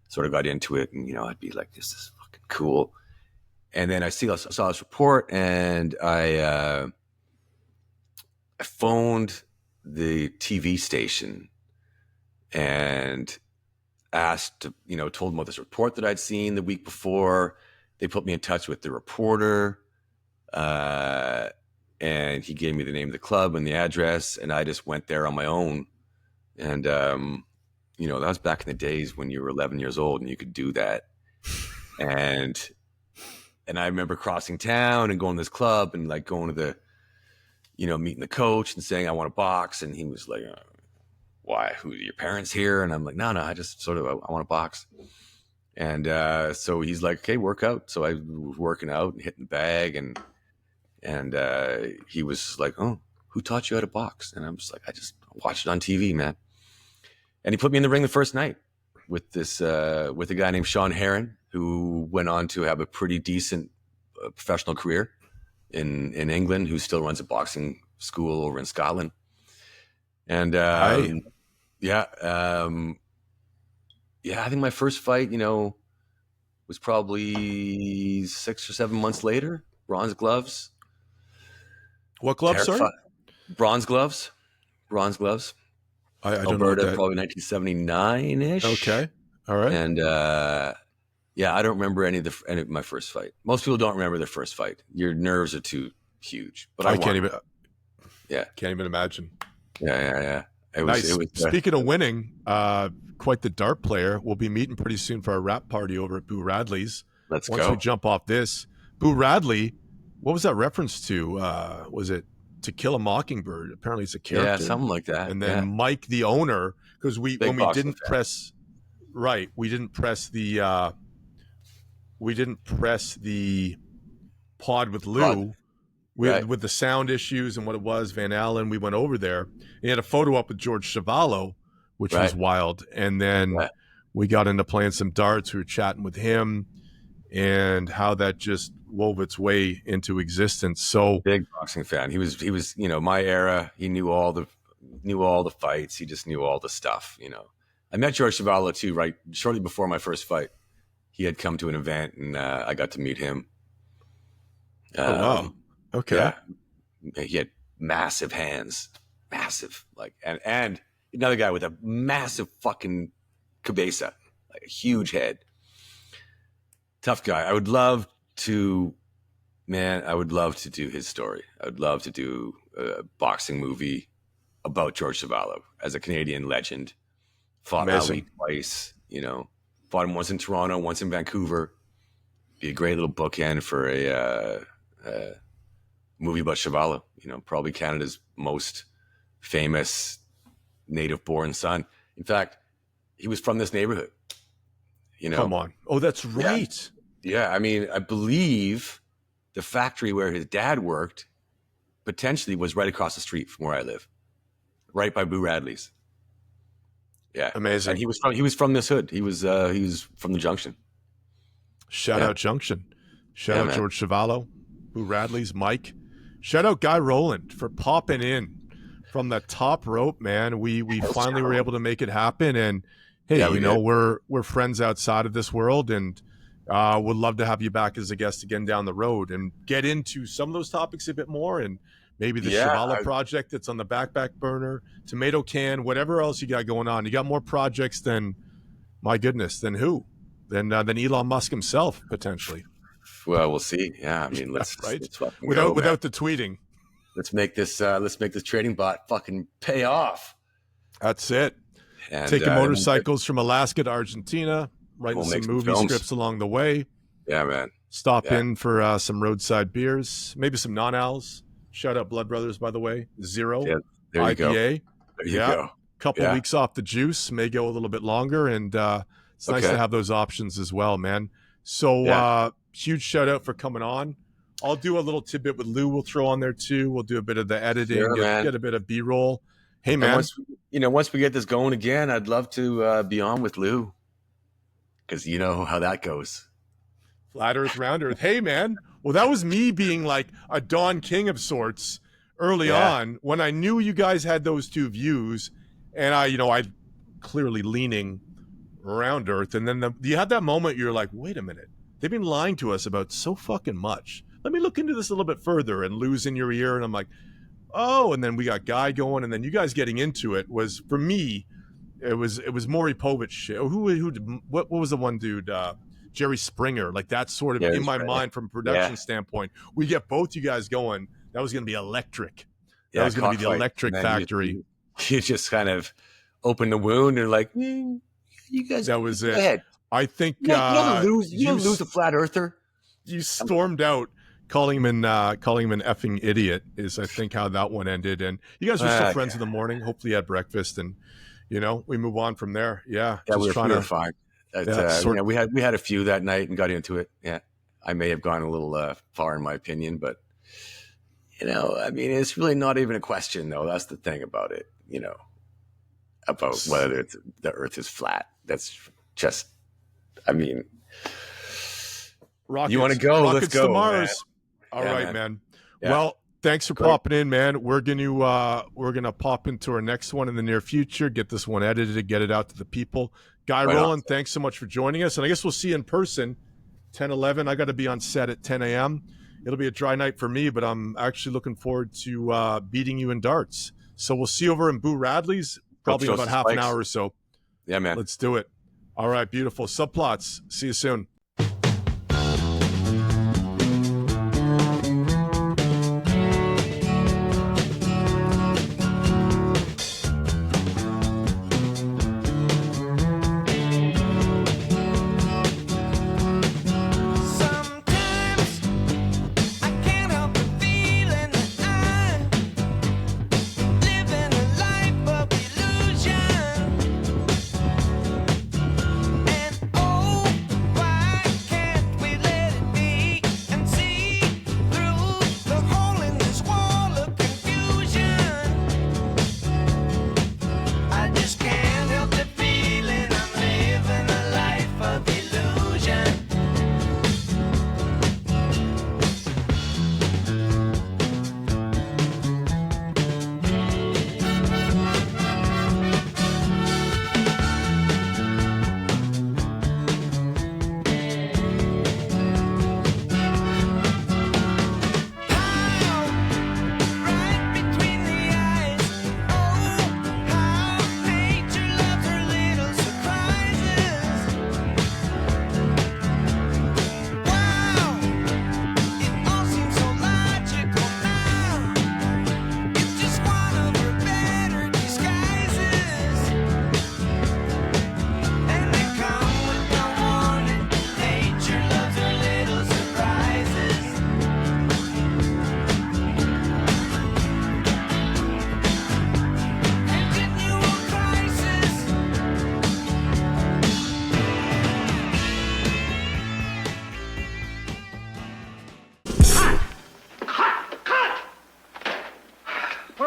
sort of got into it. And I'd be like, this is fucking cool. And then I saw this report, and I phoned the TV station and asked, told them about this report that I'd seen the week before. They put me in touch with the reporter, and he gave me the name of the club and the address, and I just went there on my own. And, that was back in the days when you were 11 years old and you could do that. And I remember crossing town and going to this club and like going to the, meeting the coach and saying, I want to box. And he was like, why? Who are your parents here? And I'm like, no, I just I want to box. And so he's like, okay, work out. So I was working out and hitting the bag, and he was like, oh, who taught you how to box? And I'm just like, I just watched it on TV, man. And he put me in the ring the first night with with a guy named Sean Heron, who went on to have a pretty decent professional career in England, who still runs a boxing school over in Scotland. And I think my first fight, was probably 6 or 7 months later. Bronze gloves. What gloves, sorry? Bronze gloves. I don't Alberta, know that. probably 1979-ish. Okay. All right. And I don't remember any of my first fight. Most people don't remember their first fight. Your nerves are too huge. But I can't even. Yeah, can't even imagine. Yeah. Nice. Speaking of winning, quite the dart player. We'll be meeting pretty soon for our wrap party over at Boo Radley's. Let's Once go. we jump off this, Boo Radley. What was that reference to? Was it To Kill a Mockingbird? Apparently, it's a character. Yeah, something like that. And then Mike, the owner, because when we didn't press. Right, we didn't press the pod with Lou with the sound issues and what it was. Van Allen, we went over there. He had a photo up with George Chavallo, which was wild. And then we got into playing some darts. We were chatting with him and how that just wove its way into existence. So big boxing fan. He was my era. He knew all the fights. He just knew all the stuff. I met George Chavallo too, right shortly before my first fight. He had come to an event, and I got to meet him. Oh wow! Okay. Yeah. He had massive hands, massive, and another guy with a massive fucking cabeza, like a huge head. Tough guy. I would love to do his story. I would love to do a boxing movie about George Chavallo as a Canadian legend. Fought Ali twice, fought him once in Toronto, once in Vancouver. Be a great little bookend for a movie about Chavallo. Probably Canada's most famous native-born son. In fact, he was from this neighborhood. Come on. Oh, that's right. Yeah. I mean, I believe the factory where his dad worked potentially was right across the street from where I live, right by Boo Radley's. Yeah, amazing. And he was from this hood. He was from the Junction. Shout out Junction. Shout out George Chavallo, Boo Radley's, Mike. Shout out Guy Roland for popping in from the top rope, man. We finally were able to make it happen. And hey, we're friends outside of this world, and would love to have you back as a guest again down the road and get into some of those topics a bit more, and maybe the Chavallo project that's on the back burner, Tomato Can, whatever else you got going on. You got more projects than, my goodness, than who? Than Elon Musk himself, potentially. Well, we'll see. Yeah, I mean, let's without the tweeting. Let's make this trading bot fucking pay off. That's it. And, taking motorcycles from Alaska to Argentina, writing some movie scripts along the way. Yeah, man. Stop in for some roadside beers, maybe some non-als. Shout out Blood Brothers, by the way. Zero there you IPA. Go. There you go. Couple weeks off the juice, may go a little bit longer, and it's nice to have those options as well, man. So huge shout out for coming on. I'll do a little tidbit with Lou. We'll throw on there too. We'll do a bit of the editing, get a bit of B-roll. Hey, man. Once we get this going again, I'd love to be on with Lou, because you know how that goes. Flat Earth, round Earth. Hey, man. Well, that was me being like a Don King of sorts early on when I knew you guys had those two views, and I clearly leaning round Earth. And then you had that moment you're like, wait a minute, they've been lying to us about so fucking much. Let me look into this a little bit further, and Lou's in your ear. And I'm like, oh, and then we got Guy going, and then you guys getting into it was, for me, it was Maury Povich shit. What was the one dude? Jerry Springer, like that's sort of in my mind from a production standpoint. We get both you guys going. That was going to be electric. That was going to be the electric factory. You just kind of open the wound and like, you guys. That was it. Ahead. I think you don't lose a flat earther. You stormed out, calling him an effing idiot. Is I think how that one ended. And you guys were still friends in the morning. Hopefully, you had breakfast, and we move on from there. Yeah, we were fine. We had a few that night and got into it. Yeah, I may have gone a little far in my opinion, but I mean, it's really not even a question, though. That's the thing about it. About whether the Earth is flat. That's just, I mean, rockets, you want to go? Rockets Let's go to Mars. All right, man. Yeah. Well, thanks for popping in, man. We're gonna pop into our next one in the near future. Get this one edited, get it out to the people. Guy Roland, thanks so much for joining us. And I guess we'll see you in person 10-11. I got to be on set at 10 a.m. It'll be a dry night for me, but I'm actually looking forward to beating you in darts. So we'll see you over in Boo Radley's probably in about half an spikes. hour or so. Yeah, man. Let's do it. All right, beautiful. Subplots. See you soon.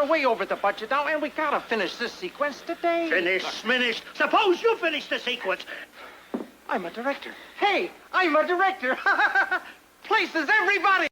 Way over the budget now, and we gotta finish this sequence today. Finish. Suppose you finish the sequence. I'm a director. Hey, I'm a director. Places everybody.